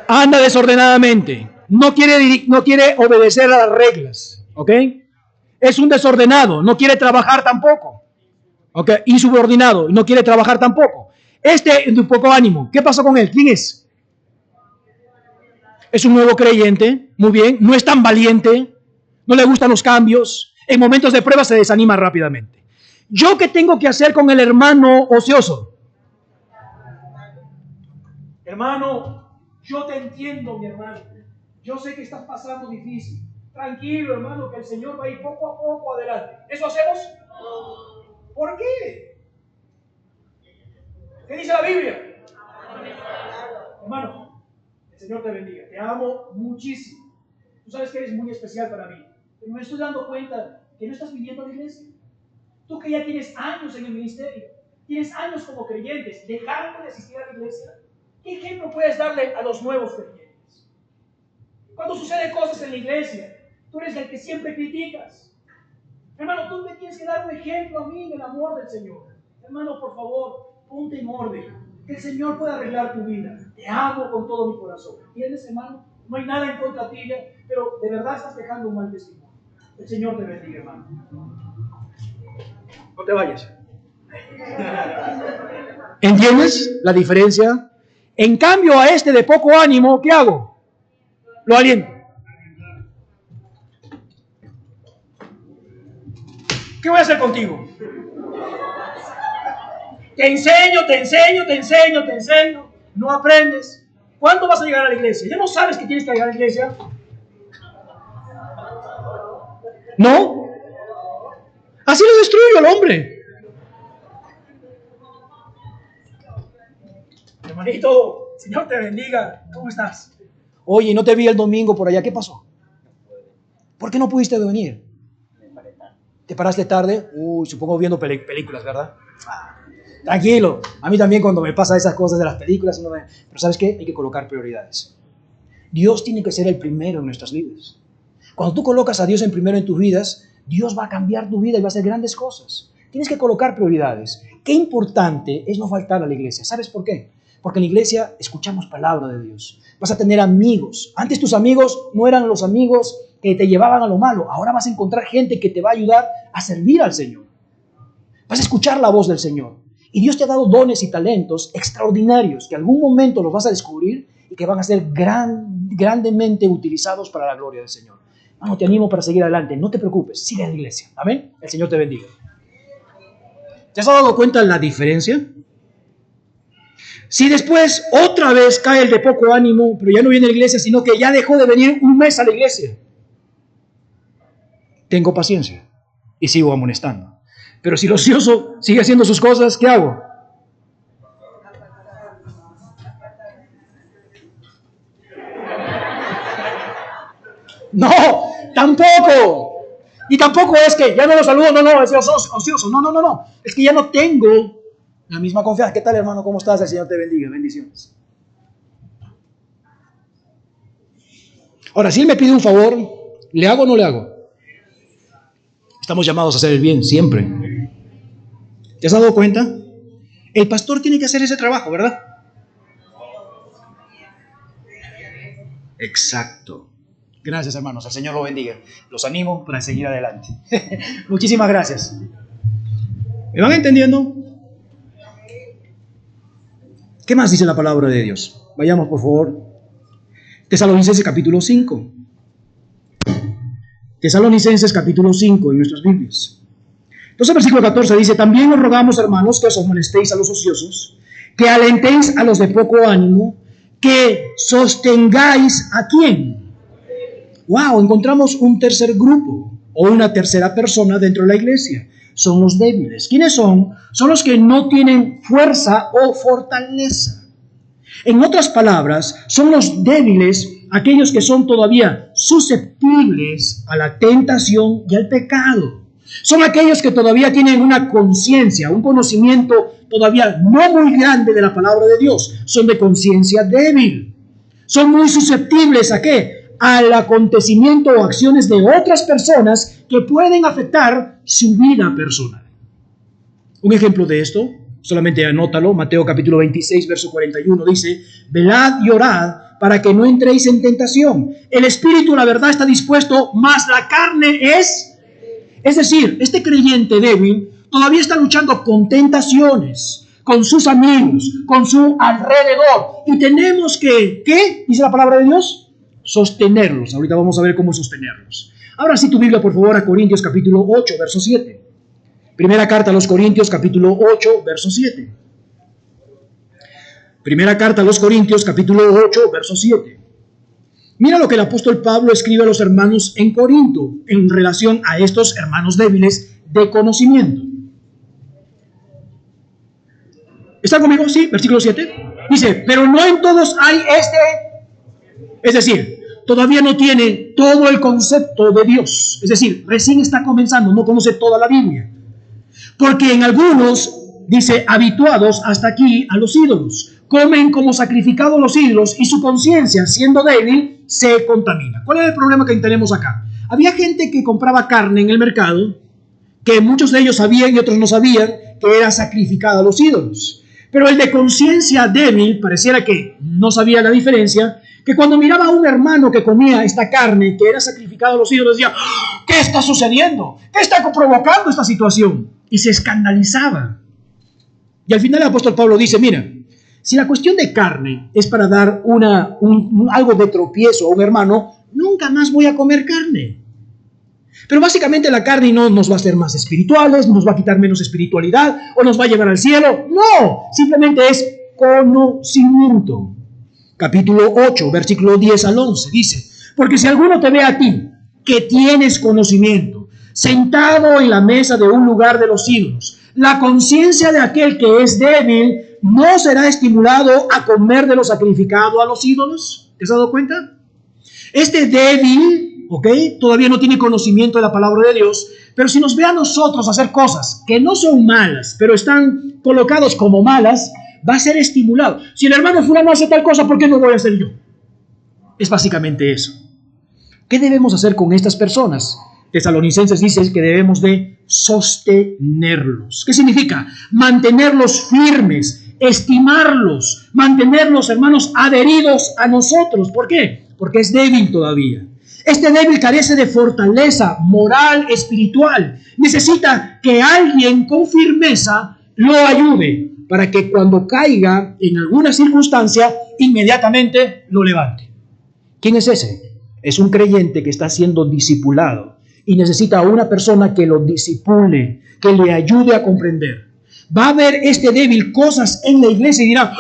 Anda desordenadamente. No quiere obedecer a las reglas. ¿Ok? Es un desordenado. No quiere trabajar tampoco. ¿Ok? Insubordinado. No quiere trabajar tampoco. Este es de un poco ánimo. ¿Qué pasó con él? ¿Quién es? Es un nuevo creyente. Muy bien. No es tan valiente. No le gustan los cambios. En momentos de prueba se desanima rápidamente. ¿Yo qué tengo que hacer con el hermano ocioso? Hermano, yo te entiendo, mi hermano. Yo sé que estás pasando difícil. Tranquilo, hermano, que el Señor va a ir poco a poco adelante. ¿Eso hacemos? ¿Por qué? ¿Qué dice la Biblia? Hermano, el Señor te bendiga. Te amo muchísimo. Tú sabes que eres muy especial para mí. Pero me estoy dando cuenta que no estás viniendo a la iglesia. Tú que ya tienes años en el ministerio, tienes años como creyentes, dejando de asistir a la iglesia, ¿qué ejemplo puedes darle a los nuevos creyentes? Cuando suceden cosas en la iglesia, tú eres el que siempre criticas. Hermano, tú me tienes que dar un ejemplo a mí del amor del Señor. Hermano, por favor, ponte en orden. Que el Señor pueda arreglar tu vida. Te amo con todo mi corazón. ¿Entiendes, hermano? No hay nada en contra tuya, pero de verdad estás dejando un mal testimonio. El Señor te bendiga, hermano. No te vayas. ¿Entiendes la diferencia? En cambio, a este de poco ánimo, ¿qué hago? Lo aliento. ¿Qué voy a hacer contigo? Te enseño. No aprendes. ¿Cuándo vas a llegar a la iglesia? ¿Ya no sabes que tienes que llegar a la iglesia? ¿No? Así lo destruyo al hombre. Hermanito, Señor te bendiga. ¿Cómo estás? Oye, no te vi el domingo por allá. ¿Qué pasó? ¿Por qué no pudiste venir? ¿Te paraste tarde? Uy, supongo viendo películas, ¿verdad? Tranquilo. A mí también cuando me pasa esas cosas de las películas, pero ¿sabes qué? Hay que colocar prioridades. Dios tiene que ser el primero en nuestras vidas. Cuando tú colocas a Dios en primero en tus vidas, Dios va a cambiar tu vida y va a hacer grandes cosas. Tienes que colocar prioridades. Qué importante es no faltar a la iglesia. ¿Sabes por qué? Porque en la iglesia escuchamos palabra de Dios. Vas a tener amigos. Antes tus amigos no eran los amigos que te llevaban a lo malo. Ahora vas a encontrar gente que te va a ayudar a servir al Señor. Vas a escuchar la voz del Señor. Y Dios te ha dado dones y talentos extraordinarios que algún momento los vas a descubrir y que van a ser grandemente utilizados para la gloria del Señor. Vamos, te animo para seguir adelante. No te preocupes, sigue a la iglesia. Amén. El Señor te bendiga. ¿Te has dado cuenta de la diferencia? Si después otra vez cae el de poco ánimo, pero ya no viene a la iglesia, sino que ya dejó de venir un mes a la iglesia, tengo paciencia y sigo amonestando. Pero si el ocioso sigue haciendo sus cosas, ¿qué hago? No, tampoco. Y tampoco es que ya no lo saludo, no, es ocioso. No. Es que ya no tengo la misma confianza. ¿Qué tal, hermano? ¿Cómo estás? El Señor te bendiga. Bendiciones. Ahora, si Él me pide un favor, ¿le hago o no le hago? Estamos llamados a hacer el bien siempre. ¿Te has dado cuenta? El pastor tiene que hacer ese trabajo, ¿verdad? Exacto. Gracias, hermanos. El Señor lo bendiga. Los animo para seguir adelante. Muchísimas gracias. ¿Me van entendiendo? ¿Qué más dice la palabra de Dios? Vayamos, por favor. Tesalonicenses capítulo 5. Tesalonicenses capítulo 5 en nuestras Biblias. Entonces el versículo 14 dice: también os rogamos, hermanos, que os amonestéis a los ociosos, que alentéis a los de poco ánimo, que sostengáis ¿a quién? Wow, encontramos un tercer grupo o una tercera persona dentro de la iglesia. Son los débiles. ¿Quiénes son? Son los que no tienen fuerza o fortaleza. En otras palabras, son los débiles, aquellos que son todavía susceptibles a la tentación y al pecado. Son aquellos que todavía tienen una conciencia, un conocimiento todavía no muy grande de la palabra de Dios. Son de conciencia débil. Son muy susceptibles ¿a qué? Al acontecimiento o acciones de otras personas que pueden afectar su vida personal. Un ejemplo de esto, solamente anótalo, Mateo capítulo 26, verso 41, dice: velad y orad para que no entréis en tentación. El espíritu, la verdad, está dispuesto, mas la carne es decir, este creyente débil todavía está luchando con tentaciones, con sus amigos, con su alrededor. Y tenemos que, ¿qué dice la palabra de Dios? Sostenerlos. Ahorita vamos a ver cómo sostenerlos. Ahora sí, tu Biblia, por favor, a Corintios capítulo 8, verso 7. Primera carta a los Corintios capítulo 8, verso 7. Primera carta a los Corintios capítulo 8, verso 7. Mira lo que el apóstol Pablo escribe a los hermanos en Corinto en relación a estos hermanos débiles de conocimiento. ¿Están conmigo? Sí, versículo 7. Dice: pero no en todos hay es decir, todavía no tiene todo el concepto de Dios. Es decir, recién está comenzando, no conoce toda la Biblia. Porque en algunos, dice, habituados hasta aquí a los ídolos, comen como sacrificado a los ídolos y su conciencia, siendo débil, se contamina. ¿Cuál es el problema que tenemos acá? Había gente que compraba carne en el mercado, que muchos de ellos sabían y otros no sabían que era sacrificada a los ídolos. Pero el de conciencia débil, pareciera que no sabía la diferencia, que cuando miraba a un hermano que comía esta carne que era sacrificada a los ídolos, decía, ¿qué está sucediendo? ¿Qué está provocando esta situación? Y se escandalizaba. Y al final el apóstol Pablo dice, mira, si la cuestión de carne es para dar algo de tropiezo a un hermano, nunca más voy a comer carne. Pero básicamente la carne no nos va a hacer más espirituales, nos va a quitar menos espiritualidad o nos va a llevar al cielo. No, simplemente es conocimiento. Capítulo 8, versículo 10 al 11, dice, porque si alguno te ve a ti, que tienes conocimiento, sentado en la mesa de un lugar de los ídolos, la conciencia de aquel que es débil no será estimulado a comer de lo sacrificado a los ídolos. ¿Te has dado cuenta? Este débil, ¿ok? Todavía no tiene conocimiento de la palabra de Dios, pero si nos ve a nosotros hacer cosas que no son malas, pero están colocados como malas, va a ser estimulado. Si el hermano fulano hace tal cosa, ¿por qué no voy a hacer yo? Es básicamente eso. ¿Qué debemos hacer con estas personas? Tesalonicenses dice que debemos de sostenerlos. ¿Qué significa? Mantenerlos firmes, estimarlos, mantenerlos, hermanos, adheridos a nosotros. ¿Por qué? Porque es débil todavía. Este débil carece de fortaleza moral, espiritual. Necesita que alguien con firmeza lo ayude para que cuando caiga en alguna circunstancia, inmediatamente lo levante. ¿Quién es ese? Es un creyente que está siendo discipulado y necesita a una persona que lo discipule, que le ayude a comprender. Va a ver este débil cosas en la iglesia y dirá,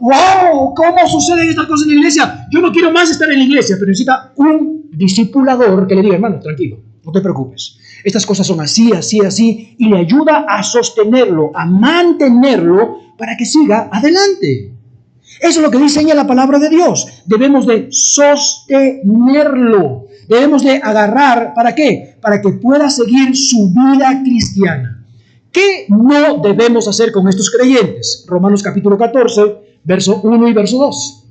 ¡wow! ¿Cómo suceden estas cosas en la iglesia? Yo no quiero más estar en la iglesia, pero necesita un discipulador que le diga, hermano, tranquilo, no te preocupes. Estas cosas son así, así, así, y le ayuda a sostenerlo, a mantenerlo para que siga adelante. Eso es lo que enseña la palabra de Dios. Debemos de sostenerlo. Debemos de agarrar, ¿para qué? Para que pueda seguir su vida cristiana. ¿Qué no debemos hacer con estos creyentes? Romanos capítulo 14, verso 1 y verso 2.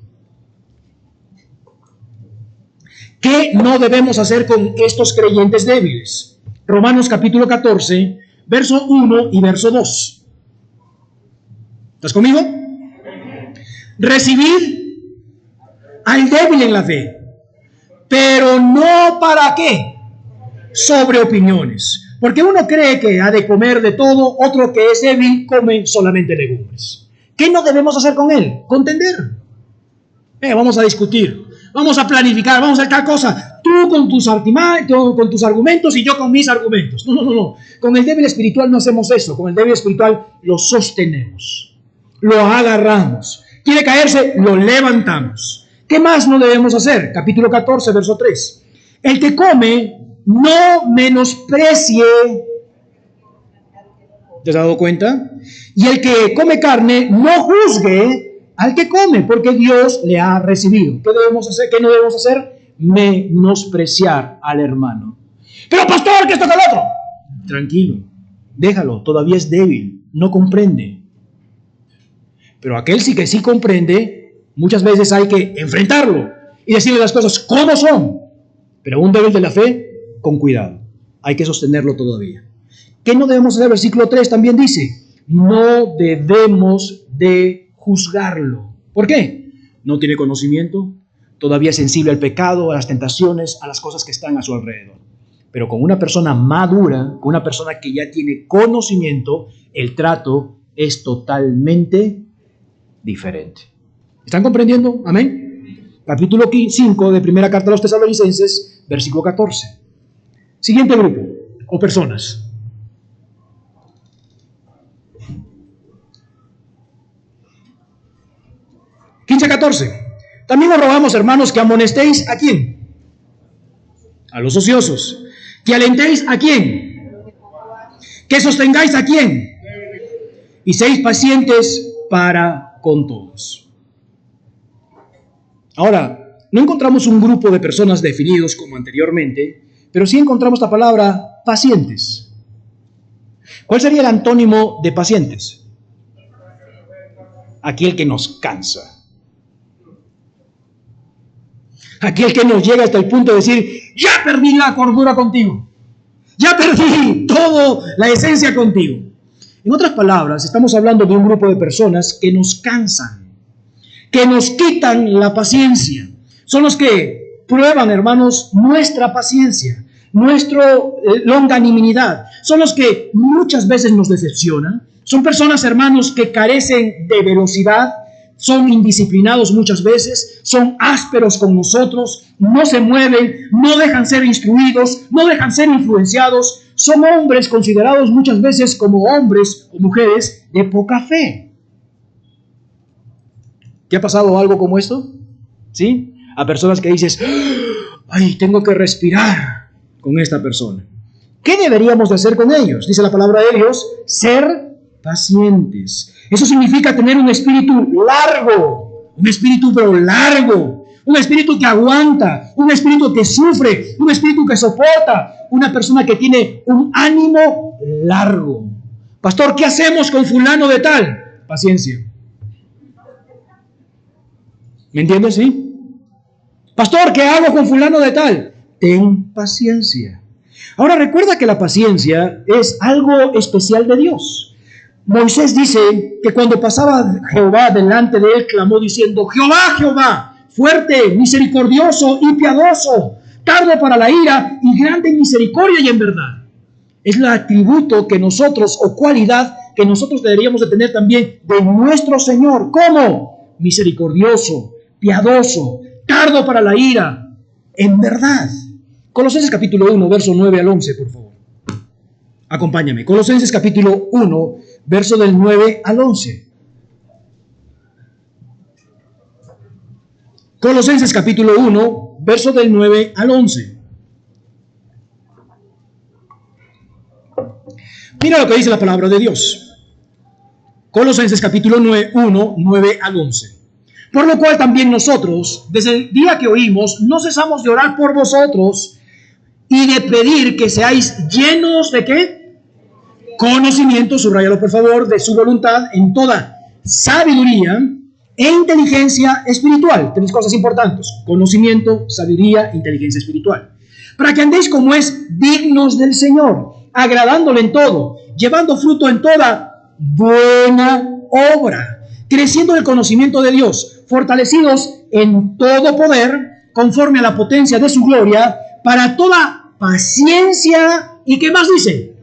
¿Qué no debemos hacer con estos creyentes débiles? Romanos capítulo 14, verso 1 y verso 2. ¿Estás conmigo? Recibid al débil en la fe, pero no para qué, sobre opiniones. Porque uno cree que ha de comer de todo, otro que es débil come solamente legumbres. ¿Qué no debemos hacer con él? Contender. Vamos a discutir, vamos a planificar, vamos a hacer tal cosa. Tú con tus argumentos y yo con mis argumentos. No. Con el débil espiritual no hacemos eso. Con el débil espiritual lo sostenemos, lo agarramos. Quiere caerse, lo levantamos. ¿Qué más no debemos hacer? Capítulo 14, verso 3. El que come no menosprecie. ¿Te has dado cuenta? Y el que come carne no juzgue al que come, porque Dios le ha recibido. ¿Qué debemos hacer? ¿Qué no debemos hacer? Menospreciar al hermano. Pero pastor, ¿qué está con el otro? Tranquilo, déjalo, todavía es débil, no comprende. Pero aquel sí que sí comprende, muchas veces hay que enfrentarlo y decirle las cosas como son. Pero un débil de la fe, con cuidado, hay que sostenerlo todavía. ¿Qué no debemos hacer? Versículo 3 también dice, no debemos de juzgarlo. ¿Por qué? No tiene conocimiento, todavía es sensible al pecado, a las tentaciones, a las cosas que están a su alrededor. Pero con una persona madura, con una persona que ya tiene conocimiento, el trato es totalmente diferente. ¿Están comprendiendo? Amén. Capítulo 5 de primera carta a los Tesalonicenses, versículo 14. Siguiente grupo o personas. 15:14. También os rogamos, hermanos, que amonestéis ¿a quién? A los ociosos. Que alentéis ¿a quién? Que sostengáis ¿a quién? Y seáis pacientes para con todos. Ahora, no encontramos un grupo de personas definidos como anteriormente, pero sí encontramos la palabra pacientes. ¿Cuál sería el antónimo de pacientes? Aquel que nos cansa. Aquel que nos llega hasta el punto de decir, ya perdí la cordura contigo. Ya perdí toda la esencia contigo. En otras palabras, estamos hablando de un grupo de personas que nos cansan, que nos quitan la paciencia. Son los que prueban, hermanos, nuestra paciencia, nuestra longanimidad. Son los que muchas veces nos decepcionan. Son personas, hermanos, que carecen de velocidad, son indisciplinados muchas veces, son ásperos con nosotros, no se mueven, no dejan ser instruidos, no dejan ser influenciados. Son hombres considerados muchas veces como hombres o mujeres de poca fe. ¿Te ha pasado algo como esto? ¿Sí? A personas que dices, ay, tengo que respirar con esta persona. ¿Qué deberíamos de hacer con ellos? Dice la palabra de Dios, ser pacientes. Eso significa tener un espíritu largo, un espíritu pero largo, un espíritu que aguanta, un espíritu que sufre, un espíritu que soporta, una persona que tiene un ánimo largo. Pastor, ¿qué hacemos con fulano de tal? Paciencia. ¿Me entiendes? ¿Sí? Pastor, ¿qué hago con fulano de tal? Ten paciencia. Ahora recuerda que la paciencia es algo especial de Dios. Moisés dice que cuando pasaba Jehová delante de él, clamó diciendo, Jehová, Jehová, fuerte, misericordioso y piadoso, tardo para la ira y grande en misericordia y en verdad. Es el atributo que nosotros, o cualidad que nosotros deberíamos de tener también de nuestro Señor. ¿Cómo? Misericordioso, piadoso, tardo para la ira, en verdad. Colosenses capítulo 1, verso 9 al 11, por favor. Acompáñame. Colosenses capítulo 1, verso del 9 al 11. Colosenses capítulo 1, verso del 9 al 11. Mira lo que dice la palabra de Dios. Colosenses capítulo 1, 9 al 11. Por lo cual también nosotros, desde el día que oímos, no cesamos de orar por vosotros y de pedir que seáis llenos de ¿qué? Conocimiento, subrayalo por favor, de su voluntad en toda sabiduría e inteligencia espiritual. Tres cosas importantes: conocimiento, sabiduría, inteligencia espiritual. Para que andéis como es dignos del Señor, agradándole en todo, llevando fruto en toda buena obra, creciendo en el conocimiento de Dios, fortalecidos en todo poder, conforme a la potencia de su gloria, para toda paciencia. ¿Y qué más dice?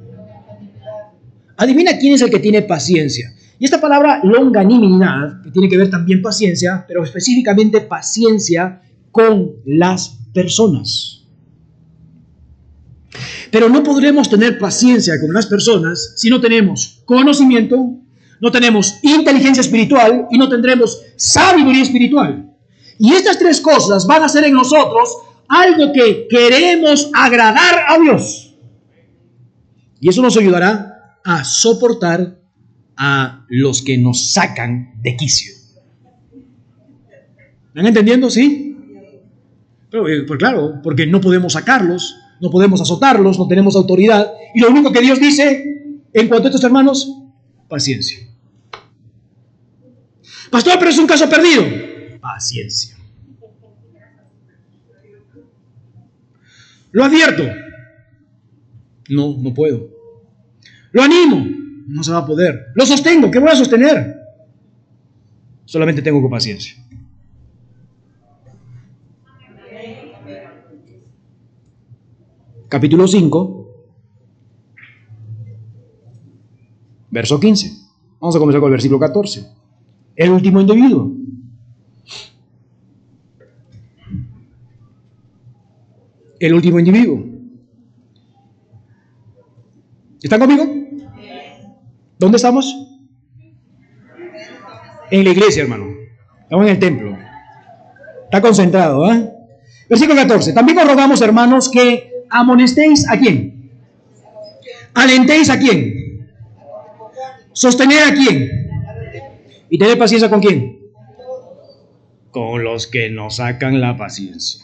Adivina quién es el que tiene paciencia. Y esta palabra longanimidad, que tiene que ver también paciencia, pero específicamente paciencia con las personas. Pero no podremos tener paciencia con las personas si no tenemos conocimiento, no tenemos inteligencia espiritual y no tendremos sabiduría espiritual. Y estas tres cosas van a hacer en nosotros algo que queremos agradar a Dios. Y eso nos ayudará a soportar a los que nos sacan de quicio. ¿Están entendiendo? ¿Sí? Pero, pues claro, porque no podemos sacarlos, no podemos azotarlos, no tenemos autoridad. Y lo único que Dios dice en cuanto a estos hermanos, paciencia. Pastor, pero es un caso perdido. Paciencia. Lo advierto. No, no puedo. Lo animo. No se va a poder. Lo sostengo. ¿Qué voy a sostener? Solamente tengo paciencia. Capítulo 5, verso 15. Vamos a comenzar con el versículo 14. El último individuo. El último individuo. ¿Están conmigo? ¿Dónde estamos? En la iglesia, hermano. Estamos en el templo. Está concentrado, ¿eh? Versículo 14. También os rogamos, hermanos, que amonestéis ¿a quién? Alentéis ¿a quién? Sostener ¿a quién? ¿Y tener paciencia con quién? con los que nos sacan la paciencia.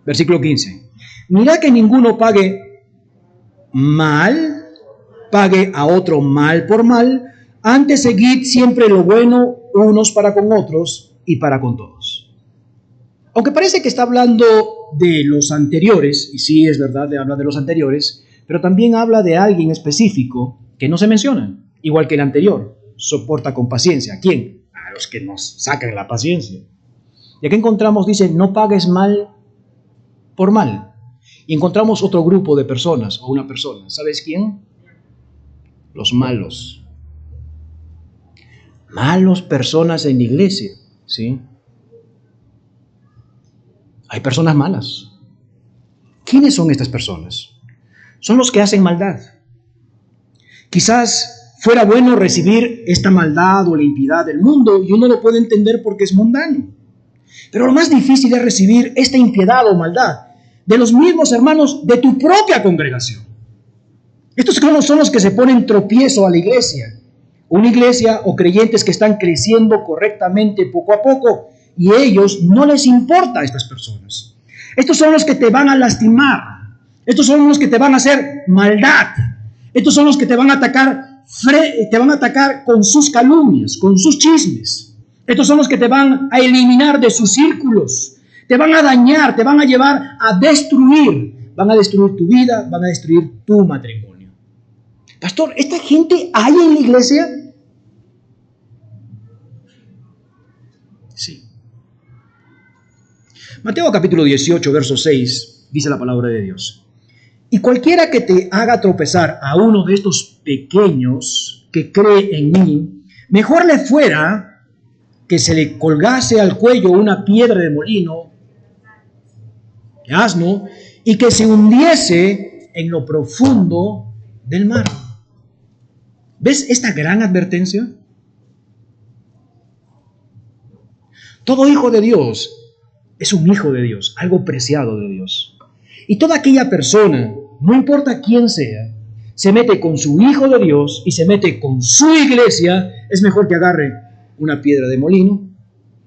Versículo 15. Mira que ninguno pague a otro mal por mal, antes seguid siempre lo bueno unos para con otros y para con todos. Aunque parece que está hablando de los anteriores, y sí es verdad, habla de los anteriores, pero también habla de alguien específico que no se menciona, igual que el anterior, soporta con paciencia. ¿A quién? A los que nos sacan la paciencia. Y aquí encontramos, dice, no pagues mal por mal. Y encontramos otro grupo de personas, o una persona. ¿Sabes quién? Los malos. Malos personas en la iglesia, ¿sí? Hay personas malas. ¿Quiénes son estas personas? Son los que hacen maldad. Quizás fuera bueno recibir esta maldad o la impiedad del mundo y uno lo puede entender porque es mundano. Pero lo más difícil es recibir esta impiedad o maldad de los mismos hermanos de tu propia congregación. Estos son los que se ponen tropiezo a la iglesia. Una iglesia o creyentes que están creciendo correctamente poco a poco y ellos no les importa a estas personas. Estos son los que te van a lastimar. Estos son los que te van a hacer maldad. Estos son los que te van a atacar con sus calumnias, con sus chismes. Estos son los que te van a eliminar de sus círculos. Te van a dañar, te van a llevar a destruir. Van a destruir tu vida, van a destruir tu matrimonio. Pastor, ¿esta gente hay en la iglesia? Sí. Mateo capítulo 18, verso 6, dice la palabra de Dios. Y cualquiera que te haga tropezar a uno de estos pequeños que cree en mí, mejor le fuera que se le colgase al cuello una piedra de molino, de asno, y que se hundiese en lo profundo del mar. ¿Ves esta gran advertencia? Todo hijo de Dios es un hijo de Dios, algo preciado de Dios. Y toda aquella persona, no importa quién sea, se mete con su hijo de Dios y se mete con su iglesia, es mejor que agarre una piedra de molino,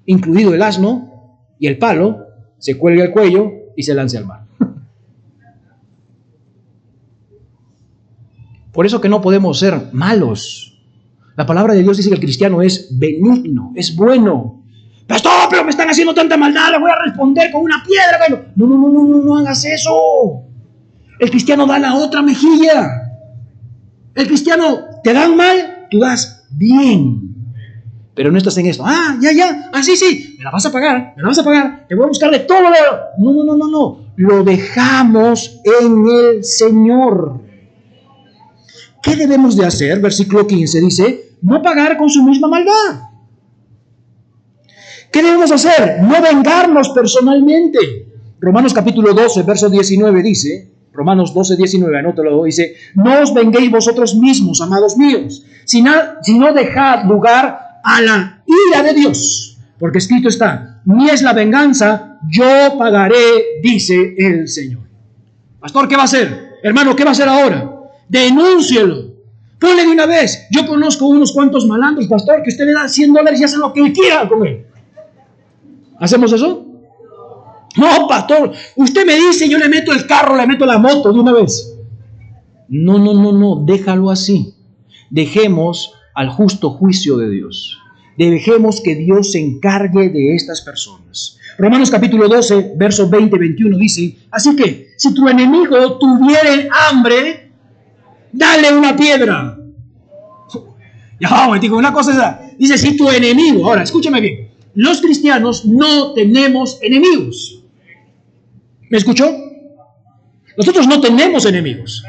incluido el asno y el palo, se cuelgue al cuello y se lance al mar. Por eso que no podemos ser malos. La palabra de Dios dice que el cristiano es benigno, es bueno. Pastor, pero me están haciendo tanta maldad, le voy a responder con una piedra. No hagas eso. El cristiano da la otra mejilla. El cristiano te dan mal, tú das bien. Pero no estás en esto. Sí, me la vas a pagar, te voy a buscar de todo. No. Lo dejamos en el Señor. ¿Qué debemos de hacer? Versículo 15 dice, no pagar con su misma maldad. ¿Qué debemos hacer? No vengarnos personalmente. Romanos capítulo 12, verso 19 dice, Romanos 12, 19, anótalo, dice, no os venguéis vosotros mismos, amados míos, sino dejad lugar a la ira de Dios. Porque escrito está, mía es la venganza, yo pagaré, dice el Señor. Pastor, ¿qué va a hacer? Hermano, ¿qué va a hacer ahora? Denúncielo. Ponle de una vez. Yo conozco unos cuantos malandros, pastor, que usted le da $100 y hace lo que quiera con él. ¿Hacemos eso? No, pastor. Usted me dice, yo le meto el carro, le meto la moto de una vez. No. Déjalo así. Dejemos al justo juicio de Dios. Dejemos que Dios se encargue de estas personas. Romanos capítulo 12, versos 20-21 dice, así que si tu enemigo tuviere hambre, dale una piedra. Ya, digo, una cosa es, dice, si tu enemigo, ahora escúchame bien, los cristianos no tenemos enemigos. ¿Me escuchó? Nosotros no tenemos enemigos.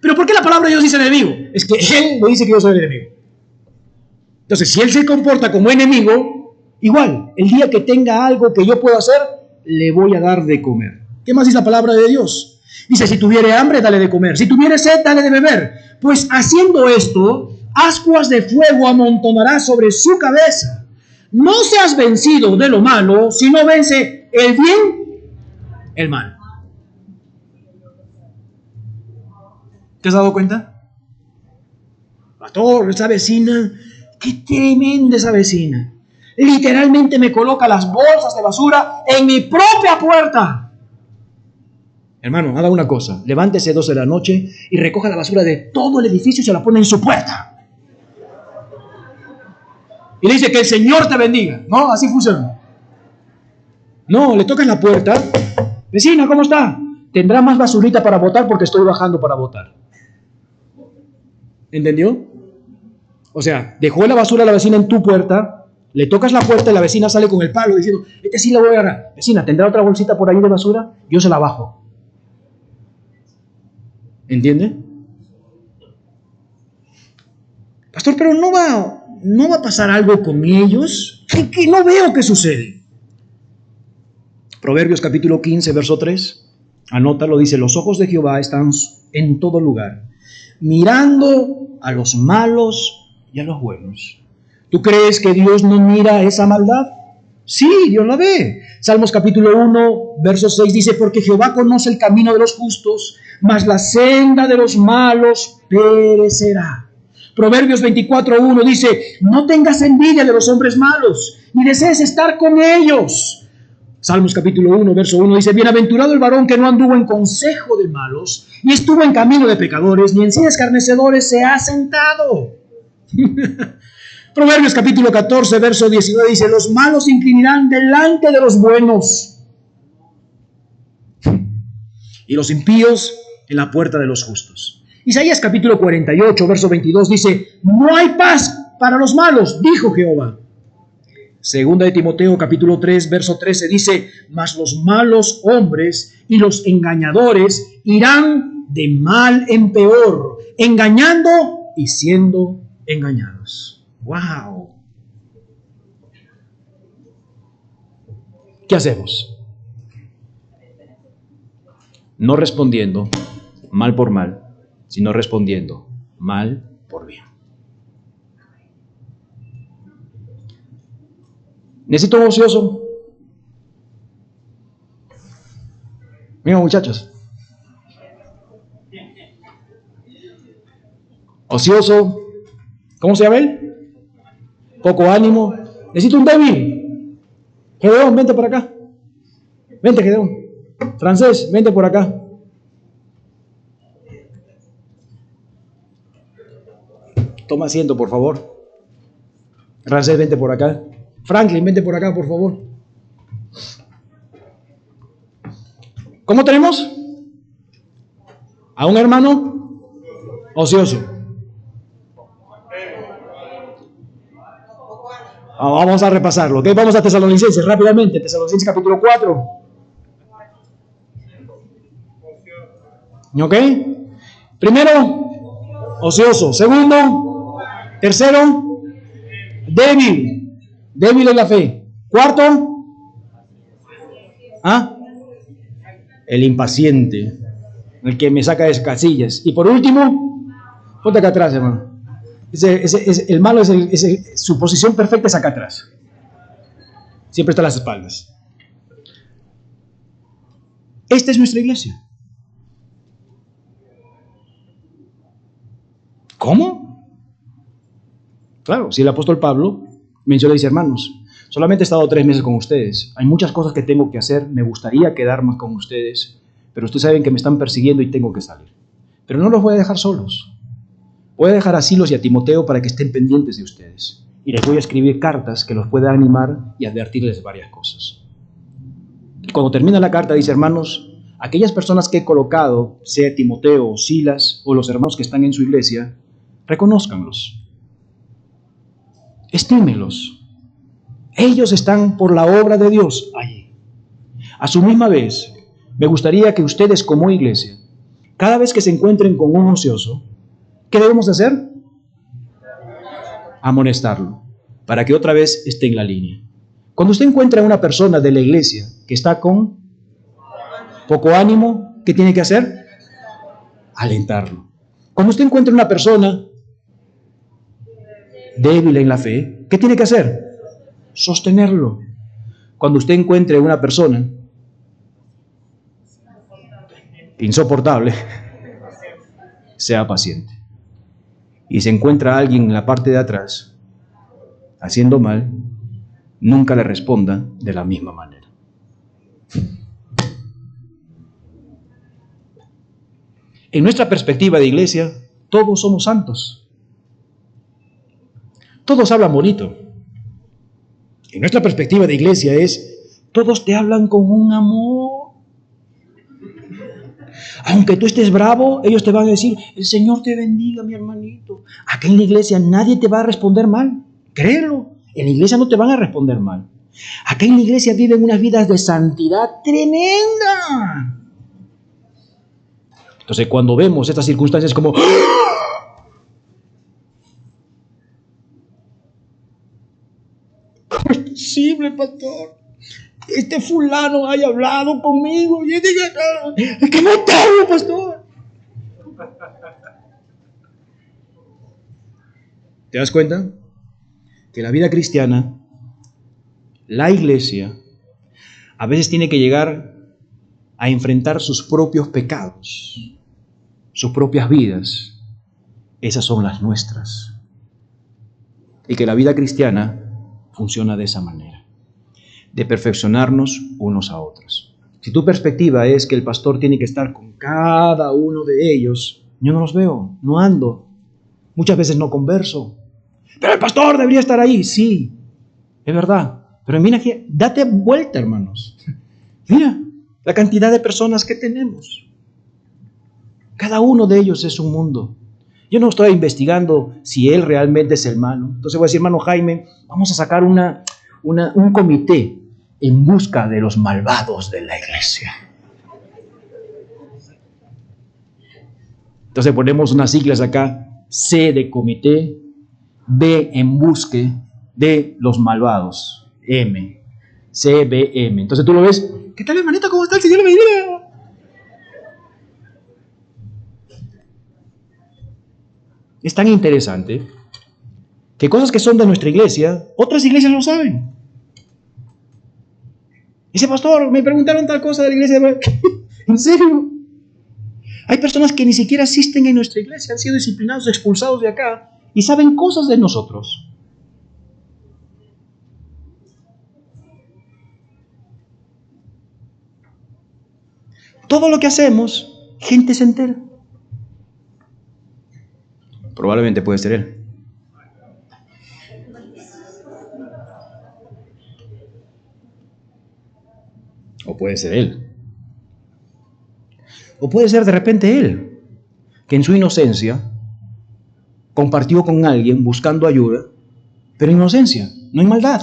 ¿Pero por qué la palabra de Dios dice enemigo? Es que Él me dice que yo soy el enemigo. Entonces, si Él se comporta como enemigo, igual, el día que tenga algo que yo pueda hacer, le voy a dar de comer. ¿Qué más dice la palabra de Dios? Dice, si tuviere hambre, dale de comer. Si tuviere sed, dale de beber. Pues haciendo esto, ascuas de fuego amontonará sobre su cabeza. No seas vencido de lo malo, sino vence el bien, el mal. ¿Te has dado cuenta? Pastor, esa vecina, qué tremenda esa vecina. Literalmente me coloca las bolsas de basura en mi propia puerta. Hermano, haga una cosa. Levántese 12 de la noche y recoja la basura de todo el edificio y se la pone en su puerta. Y le dice que el Señor te bendiga. No, así funciona. No, le tocas la puerta. Vecina, ¿cómo está? Tendrá más basurita para botar porque estoy bajando para botar. ¿Entendió? O sea, dejó la basura a la vecina en tu puerta, le tocas la puerta y la vecina sale con el palo diciendo, este sí la voy a agarrar. Vecina, ¿tendrá otra bolsita por ahí de basura? Yo se la bajo. ¿Entiende? Pastor, pero no va a pasar algo con ellos. ¿Qué no veo que sucede? Proverbios capítulo 15, verso 3. Anótalo, dice, los ojos de Jehová están en todo lugar, mirando a los malos y a los buenos. ¿Tú crees que Dios no mira esa maldad? Sí, Dios la ve. Salmos capítulo 1, verso 6 dice, porque Jehová conoce el camino de los justos, mas la senda de los malos perecerá. Proverbios 24:1 dice, no tengas envidia de los hombres malos, ni desees estar con ellos. Salmos capítulo 1, verso 1 dice, bienaventurado el varón que no anduvo en consejo de malos, ni estuvo en camino de pecadores, ni en silla de escarnecedores se ha sentado. Proverbios capítulo 14, verso 19 dice, los malos se inclinarán delante de los buenos, y los impíos en la puerta de los justos. Isaías capítulo 48, verso 22 dice, no hay paz para los malos, dijo Jehová. Segunda de Timoteo capítulo 3, verso 13 dice, mas los malos hombres y los engañadores irán de mal en peor, engañando y siendo engañados. ¡Wow! ¿Qué hacemos? No respondiendo mal por mal, sino respondiendo mal por bien. Necesito un ocioso. Mira, muchachos. Ocioso. ¿Cómo se llama él? Poco ánimo. Necesito un débil. Gedeón, vente por acá. Vente, Gedeón. Francés, vente por acá. Toma asiento, por favor. Francés, vente por acá. Franklin, vente por acá, por favor. ¿Cómo tenemos? A un hermano ocioso. Vamos a repasarlo, ¿ok? Vamos a Tesalonicenses rápidamente. Tesalonicenses capítulo 4. ¿Ok? Primero, ocioso. Segundo, tercero, débil. Débil en la fe. Cuarto, el impaciente, el que me saca de casillas. Y por último, ponte acá atrás, hermano. El malo su posición perfecta es acá atrás. Siempre está a las espaldas. Esta es nuestra iglesia. ¿Cómo? Claro, si el apóstol Pablo menciona, dice, hermanos, solamente he estado 3 meses con ustedes. Hay muchas cosas que tengo que hacer. Me gustaría quedar más con ustedes, pero ustedes saben que me están persiguiendo y tengo que salir. Pero no los voy a dejar solos. Voy a dejar a Silos y a Timoteo para que estén pendientes de ustedes. Y les voy a escribir cartas que los puedan animar y advertirles varias cosas. Y cuando termina la carta dice, hermanos, aquellas personas que he colocado, sea Timoteo o Silas o los hermanos que están en su iglesia, reconózcanlos. Estímelos. Ellos están por la obra de Dios allí. A su misma vez, me gustaría que ustedes como iglesia, cada vez que se encuentren con un ocioso, ¿qué debemos hacer? Amonestarlo, para que otra vez esté en la línea. Cuando usted encuentra a una persona de la iglesia que está con poco ánimo, ¿qué tiene que hacer? Alentarlo. Cuando usted encuentra una persona débil en la fe, ¿qué tiene que hacer? Sostenerlo. Cuando usted encuentre una persona insoportable, sea paciente. Y se encuentra alguien en la parte de atrás haciendo mal, nunca le responda de la misma manera. En nuestra perspectiva de iglesia, todos somos santos. Todos hablan bonito. En nuestra perspectiva de iglesia todos te hablan con un amor. Aunque tú estés bravo, ellos te van a decir, el Señor te bendiga, mi hermanito. Acá en la iglesia nadie te va a responder mal. Créelo, en la iglesia no te van a responder mal. Acá en la iglesia viven unas vidas de santidad tremenda. Entonces, cuando vemos estas circunstancias como... ¿Cómo es posible, pastor? Este fulano haya hablado conmigo. Y es que me tardo, pastor. ¿Te das cuenta? Que la vida cristiana, la iglesia, a veces tiene que llegar a enfrentar sus propios pecados, sus propias vidas. Esas son las nuestras. Y que la vida cristiana funciona de esa manera, de perfeccionarnos unos a otros. Si tu perspectiva es que el pastor tiene que estar con cada uno de ellos, yo no los veo, no ando, muchas veces no converso. Pero el pastor debería estar ahí, sí, es verdad. Pero mira aquí, date vuelta, hermanos. Mira la cantidad de personas que tenemos. Cada uno de ellos es un mundo. Yo no estoy investigando si él realmente es el malo. Entonces voy a decir, hermano Jaime, vamos a sacar un comité en busca de los malvados de la iglesia. Entonces ponemos unas siglas acá, C de comité, B en busca de los malvados, M, CBM. Entonces tú lo ves, ¿qué tal, hermanita? ¿Cómo está? El Señor le bendiga. Es tan interesante que cosas que son de nuestra iglesia, otras iglesias lo saben. Dice, pastor, me preguntaron tal cosa de la iglesia. ¿En serio? Hay personas que ni siquiera asisten en nuestra iglesia, han sido disciplinados, expulsados de acá y saben cosas de nosotros. Todo lo que hacemos, gente se entera. Probablemente puede ser él. O puede ser él. O puede ser de repente él, que en su inocencia compartió con alguien buscando ayuda, pero en inocencia, no en maldad.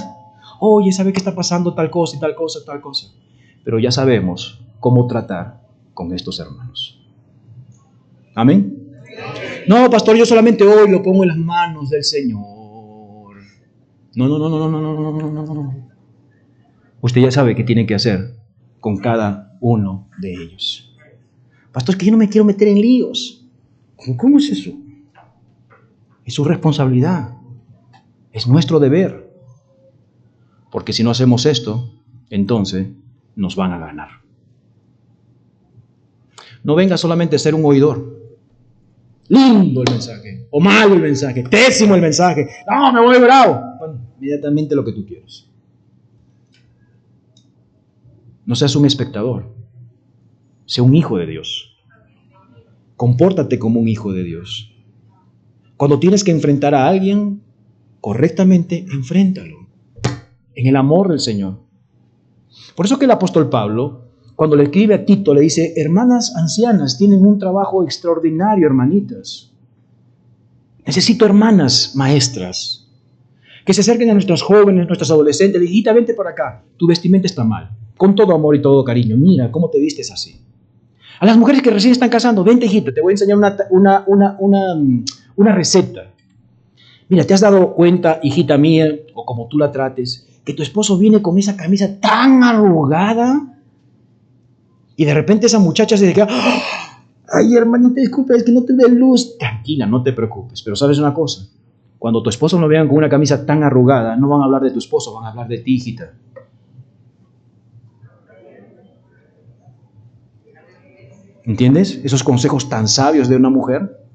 Oye, ¿sabe qué está pasando? Tal cosa y tal cosa, tal cosa. Pero ya sabemos cómo tratar con estos hermanos. ¿Amén? No, pastor, yo solamente hoy lo pongo en las manos del Señor. No. Usted ya sabe qué tiene que hacer con cada uno de ellos. Pastor, es que yo no me quiero meter en líos. ¿Cómo es eso? Es su responsabilidad. Es nuestro deber. Porque si no hacemos esto, entonces nos van a ganar. No venga solamente a ser un oidor. Lindo el mensaje, o malo el mensaje, pésimo el mensaje. No, me voy bravo. Bueno, inmediatamente lo que tú quieras. No seas un espectador. Sé un hijo de Dios. Compórtate como un hijo de Dios. Cuando tienes que enfrentar a alguien, correctamente, enfréntalo. En el amor del Señor. Por eso que el apóstol Pablo, cuando le escribe a Tito, le dice, hermanas ancianas, tienen un trabajo extraordinario, hermanitas. Necesito hermanas maestras, que se acerquen a nuestras jóvenes, nuestras adolescentes. Hijita, vente por acá, tu vestimenta está mal. Con todo amor y todo cariño, mira cómo te vistes así. A las mujeres que recién están casando, vente, hijita, te voy a enseñar una receta. Mira, ¿te has dado cuenta, hijita mía, o como tú la trates, que tu esposo viene con esa camisa tan arrugada? Y de repente esa muchacha se dice, ay, hermanita, disculpa, es que no te ve luz. Tranquila, no te preocupes. Pero ¿sabes una cosa? Cuando tu esposo lo vean con una camisa tan arrugada, no van a hablar de tu esposo, van a hablar de ti, hijita. ¿Entiendes? Esos consejos tan sabios de una mujer.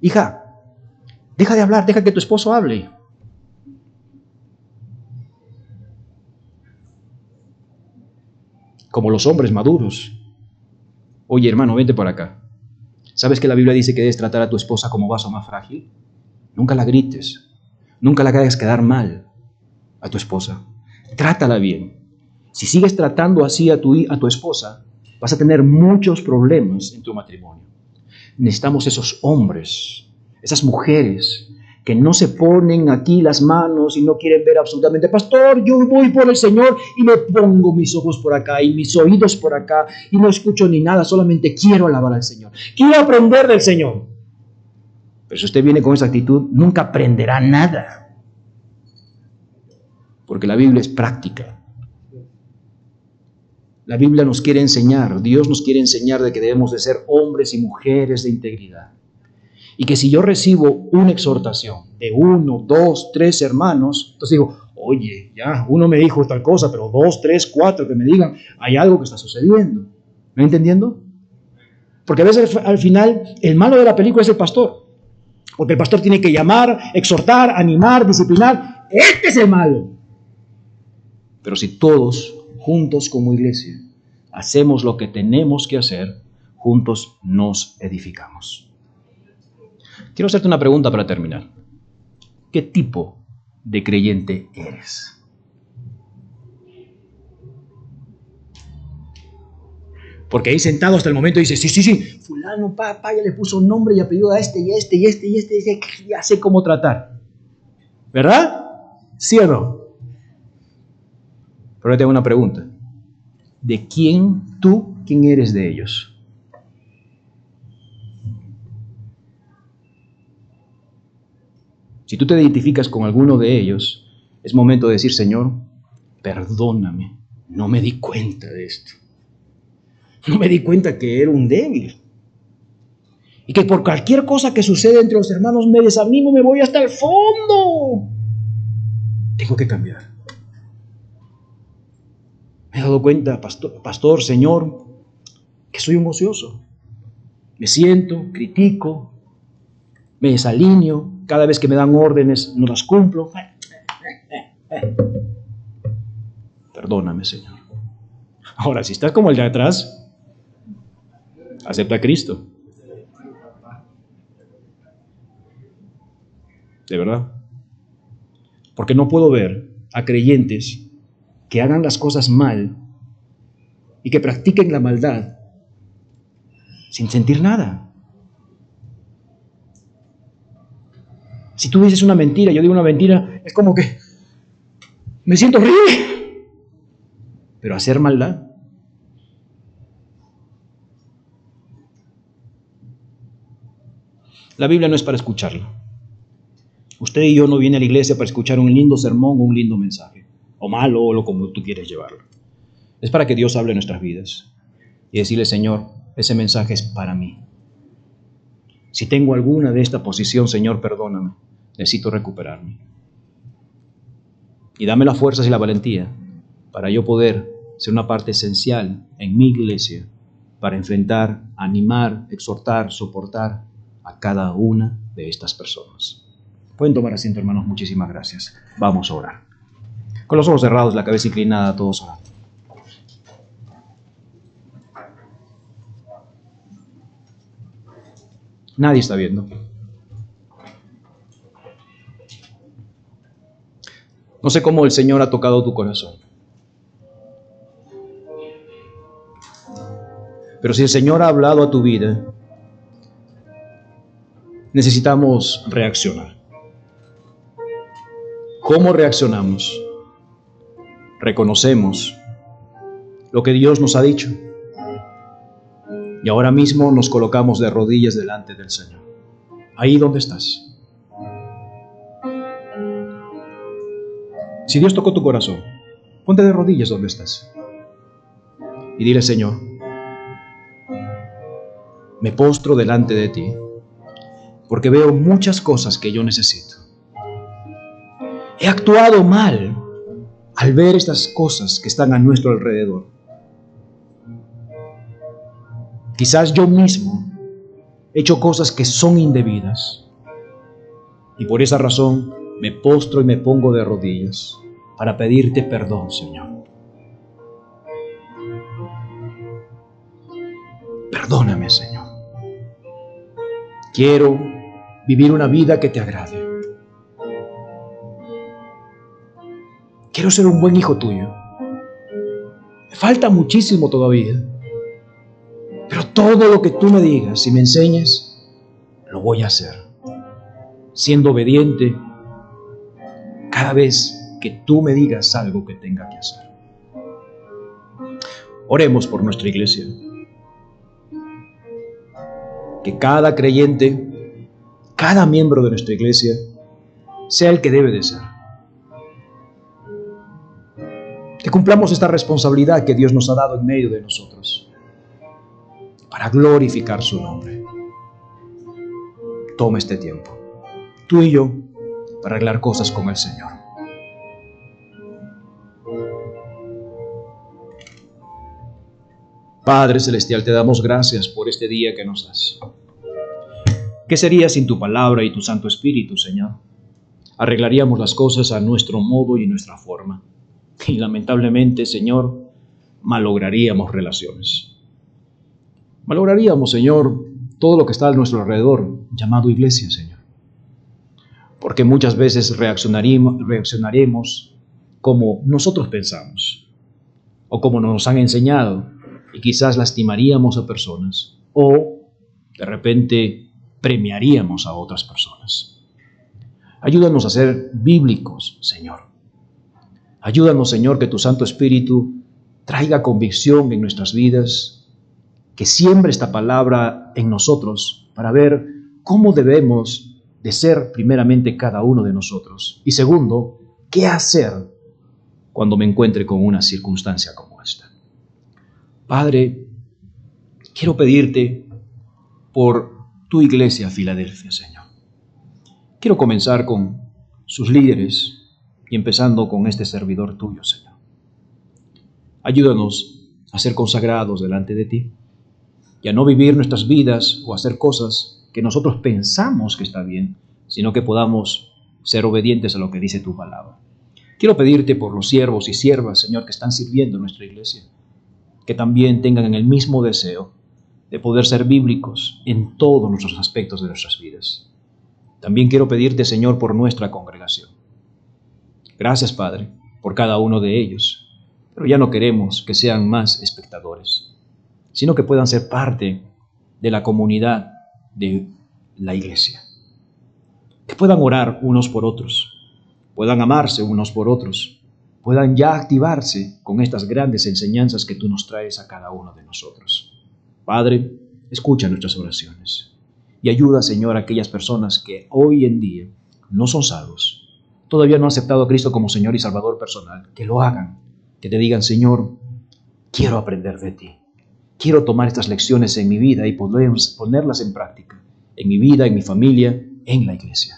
Hija, deja de hablar, deja que tu esposo hable. como los hombres maduros. Oye, hermano, vente por acá. ¿Sabes que la Biblia dice que debes tratar a tu esposa como vaso más frágil? Nunca la grites. Nunca la hagas quedar mal a tu esposa. Trátala bien. Si sigues tratando así a tu esposa, vas a tener muchos problemas en tu matrimonio. Necesitamos esos hombres, esas mujeres que no se ponen aquí las manos y no quieren ver absolutamente, pastor, yo voy por el Señor y me pongo mis ojos por acá y mis oídos por acá y no escucho ni nada, solamente quiero alabar al Señor. Quiero aprender del Señor. Pero si usted viene con esa actitud, nunca aprenderá nada. Porque la Biblia es práctica. La Biblia nos quiere enseñar, Dios nos quiere enseñar de que debemos de ser hombres y mujeres de integridad. Y que si yo recibo una exhortación de 1, 2, 3 hermanos, entonces digo, oye, ya, uno me dijo tal cosa, pero 2, 3, 4 que me digan, hay algo que está sucediendo. ¿Me entendiendo? Porque a veces al final el malo de la película es el pastor. Porque el pastor tiene que llamar, exhortar, animar, disciplinar. Este es el malo. Pero si todos juntos como iglesia hacemos lo que tenemos que hacer, juntos nos edificamos. Quiero hacerte una pregunta para terminar. ¿Qué tipo de creyente eres? Porque ahí sentado hasta el momento dice, sí, fulano, papá, ya le puso nombre y apellido a este, ya sé cómo tratar. ¿Verdad? ¿Sí o no? Pero ahora tengo una pregunta. ¿De quién eres de ellos? Si tú te identificas con alguno de ellos, es momento de decir, Señor, perdóname, no me di cuenta de esto. No me di cuenta que era un débil. Y que por cualquier cosa que sucede entre los hermanos me desanimo, me voy hasta el fondo. Tengo que cambiar. Me he dado cuenta, pastor, Señor, que soy un ocioso. Me siento, critico, me desalineo. Cada vez que me dan órdenes, no las cumplo. Perdóname, Señor. Ahora, si estás como el de atrás, acepta a Cristo. De verdad. Porque no puedo ver a creyentes que hagan las cosas mal y que practiquen la maldad sin sentir nada. Si tú dices una mentira, yo digo una mentira, es como que me siento horrible. Pero hacer maldad. La Biblia no es para escucharla. Usted y yo no viene a la iglesia para escuchar un lindo sermón o un lindo mensaje, o malo o lo como tú quieres llevarlo. Es para que Dios hable en nuestras vidas y decirle, Señor, ese mensaje es para mí. Si tengo alguna de esta posición, Señor, perdóname. Necesito recuperarme. Y dame las fuerzas y la valentía para yo poder ser una parte esencial en mi iglesia para enfrentar, animar, exhortar, soportar a cada una de estas personas. Pueden tomar asiento, hermanos. Muchísimas gracias. Vamos a orar. Con los ojos cerrados, la cabeza inclinada, todos orando. Nadie está viendo. No sé cómo el Señor ha tocado tu corazón. Pero si el Señor ha hablado a tu vida, necesitamos reaccionar. ¿Cómo reaccionamos? Reconocemos lo que Dios nos ha dicho. Y ahora mismo nos colocamos de rodillas delante del Señor. Ahí donde estás. Si Dios tocó tu corazón, ponte de rodillas donde estás. Y dile, Señor, me postro delante de ti, porque veo muchas cosas que yo necesito. He actuado mal al ver estas cosas que están a nuestro alrededor. Quizás yo mismo he hecho cosas que son indebidas. Y por esa razón me postro y me pongo de rodillas para pedirte perdón, Señor. Perdóname, Señor. Quiero vivir una vida que te agrade. Quiero ser un buen hijo tuyo. Me falta muchísimo todavía. Pero todo lo que tú me digas y me enseñes, lo voy a hacer. Siendo obediente cada vez que tú me digas algo que tenga que hacer. Oremos por nuestra iglesia. Que cada creyente, cada miembro de nuestra iglesia, sea el que debe de ser. Que cumplamos esta responsabilidad que Dios nos ha dado en medio de nosotros, para glorificar su nombre. Toma este tiempo, tú y yo, para arreglar cosas con el Señor. Padre Celestial, te damos gracias por este día que nos das. ¿Qué sería sin tu palabra y tu Santo Espíritu, Señor? Arreglaríamos las cosas a nuestro modo y nuestra forma. Y lamentablemente, Señor, malograríamos relaciones. Malograríamos, Señor, todo lo que está a nuestro alrededor, llamado iglesia, Señor. Porque muchas veces reaccionaremos como nosotros pensamos, o como nos han enseñado, y quizás lastimaríamos a personas, o de repente premiaríamos a otras personas. Ayúdanos a ser bíblicos, Señor. Ayúdanos, Señor, que tu Santo Espíritu traiga convicción en nuestras vidas, que siembre esta palabra en nosotros para ver cómo debemos de ser primeramente cada uno de nosotros. Y segundo, qué hacer cuando me encuentre con una circunstancia como esta. Padre, quiero pedirte por tu iglesia Filadelfia, Señor. Quiero comenzar con sus líderes y empezando con este servidor tuyo, Señor. Ayúdanos a ser consagrados delante de ti y a no vivir nuestras vidas o hacer cosas que nosotros pensamos que está bien, sino que podamos ser obedientes a lo que dice tu palabra. Quiero pedirte por los siervos y siervas, Señor, que están sirviendo en nuestra iglesia, que también tengan el mismo deseo de poder ser bíblicos en todos nuestros aspectos de nuestras vidas. También quiero pedirte, Señor, por nuestra congregación. Gracias, Padre, por cada uno de ellos, pero ya no queremos que sean más espectadores, sino que puedan ser parte de la comunidad de la iglesia. Que puedan orar unos por otros, puedan amarse unos por otros, puedan ya activarse con estas grandes enseñanzas que tú nos traes a cada uno de nosotros. Padre, escucha nuestras oraciones y ayuda, Señor, a aquellas personas que hoy en día no son salvos, todavía no han aceptado a Cristo como Señor y Salvador personal, que lo hagan, que te digan, Señor, quiero aprender de ti, quiero tomar estas lecciones en mi vida y ponerlas en práctica, en mi vida, en mi familia, en la iglesia.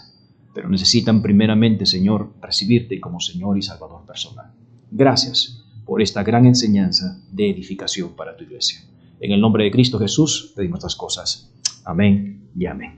Pero necesitan primeramente, Señor, recibirte como Señor y Salvador personal. Gracias por esta gran enseñanza de edificación para tu iglesia. En el nombre de Cristo Jesús pedimos estas cosas. Amén y amén.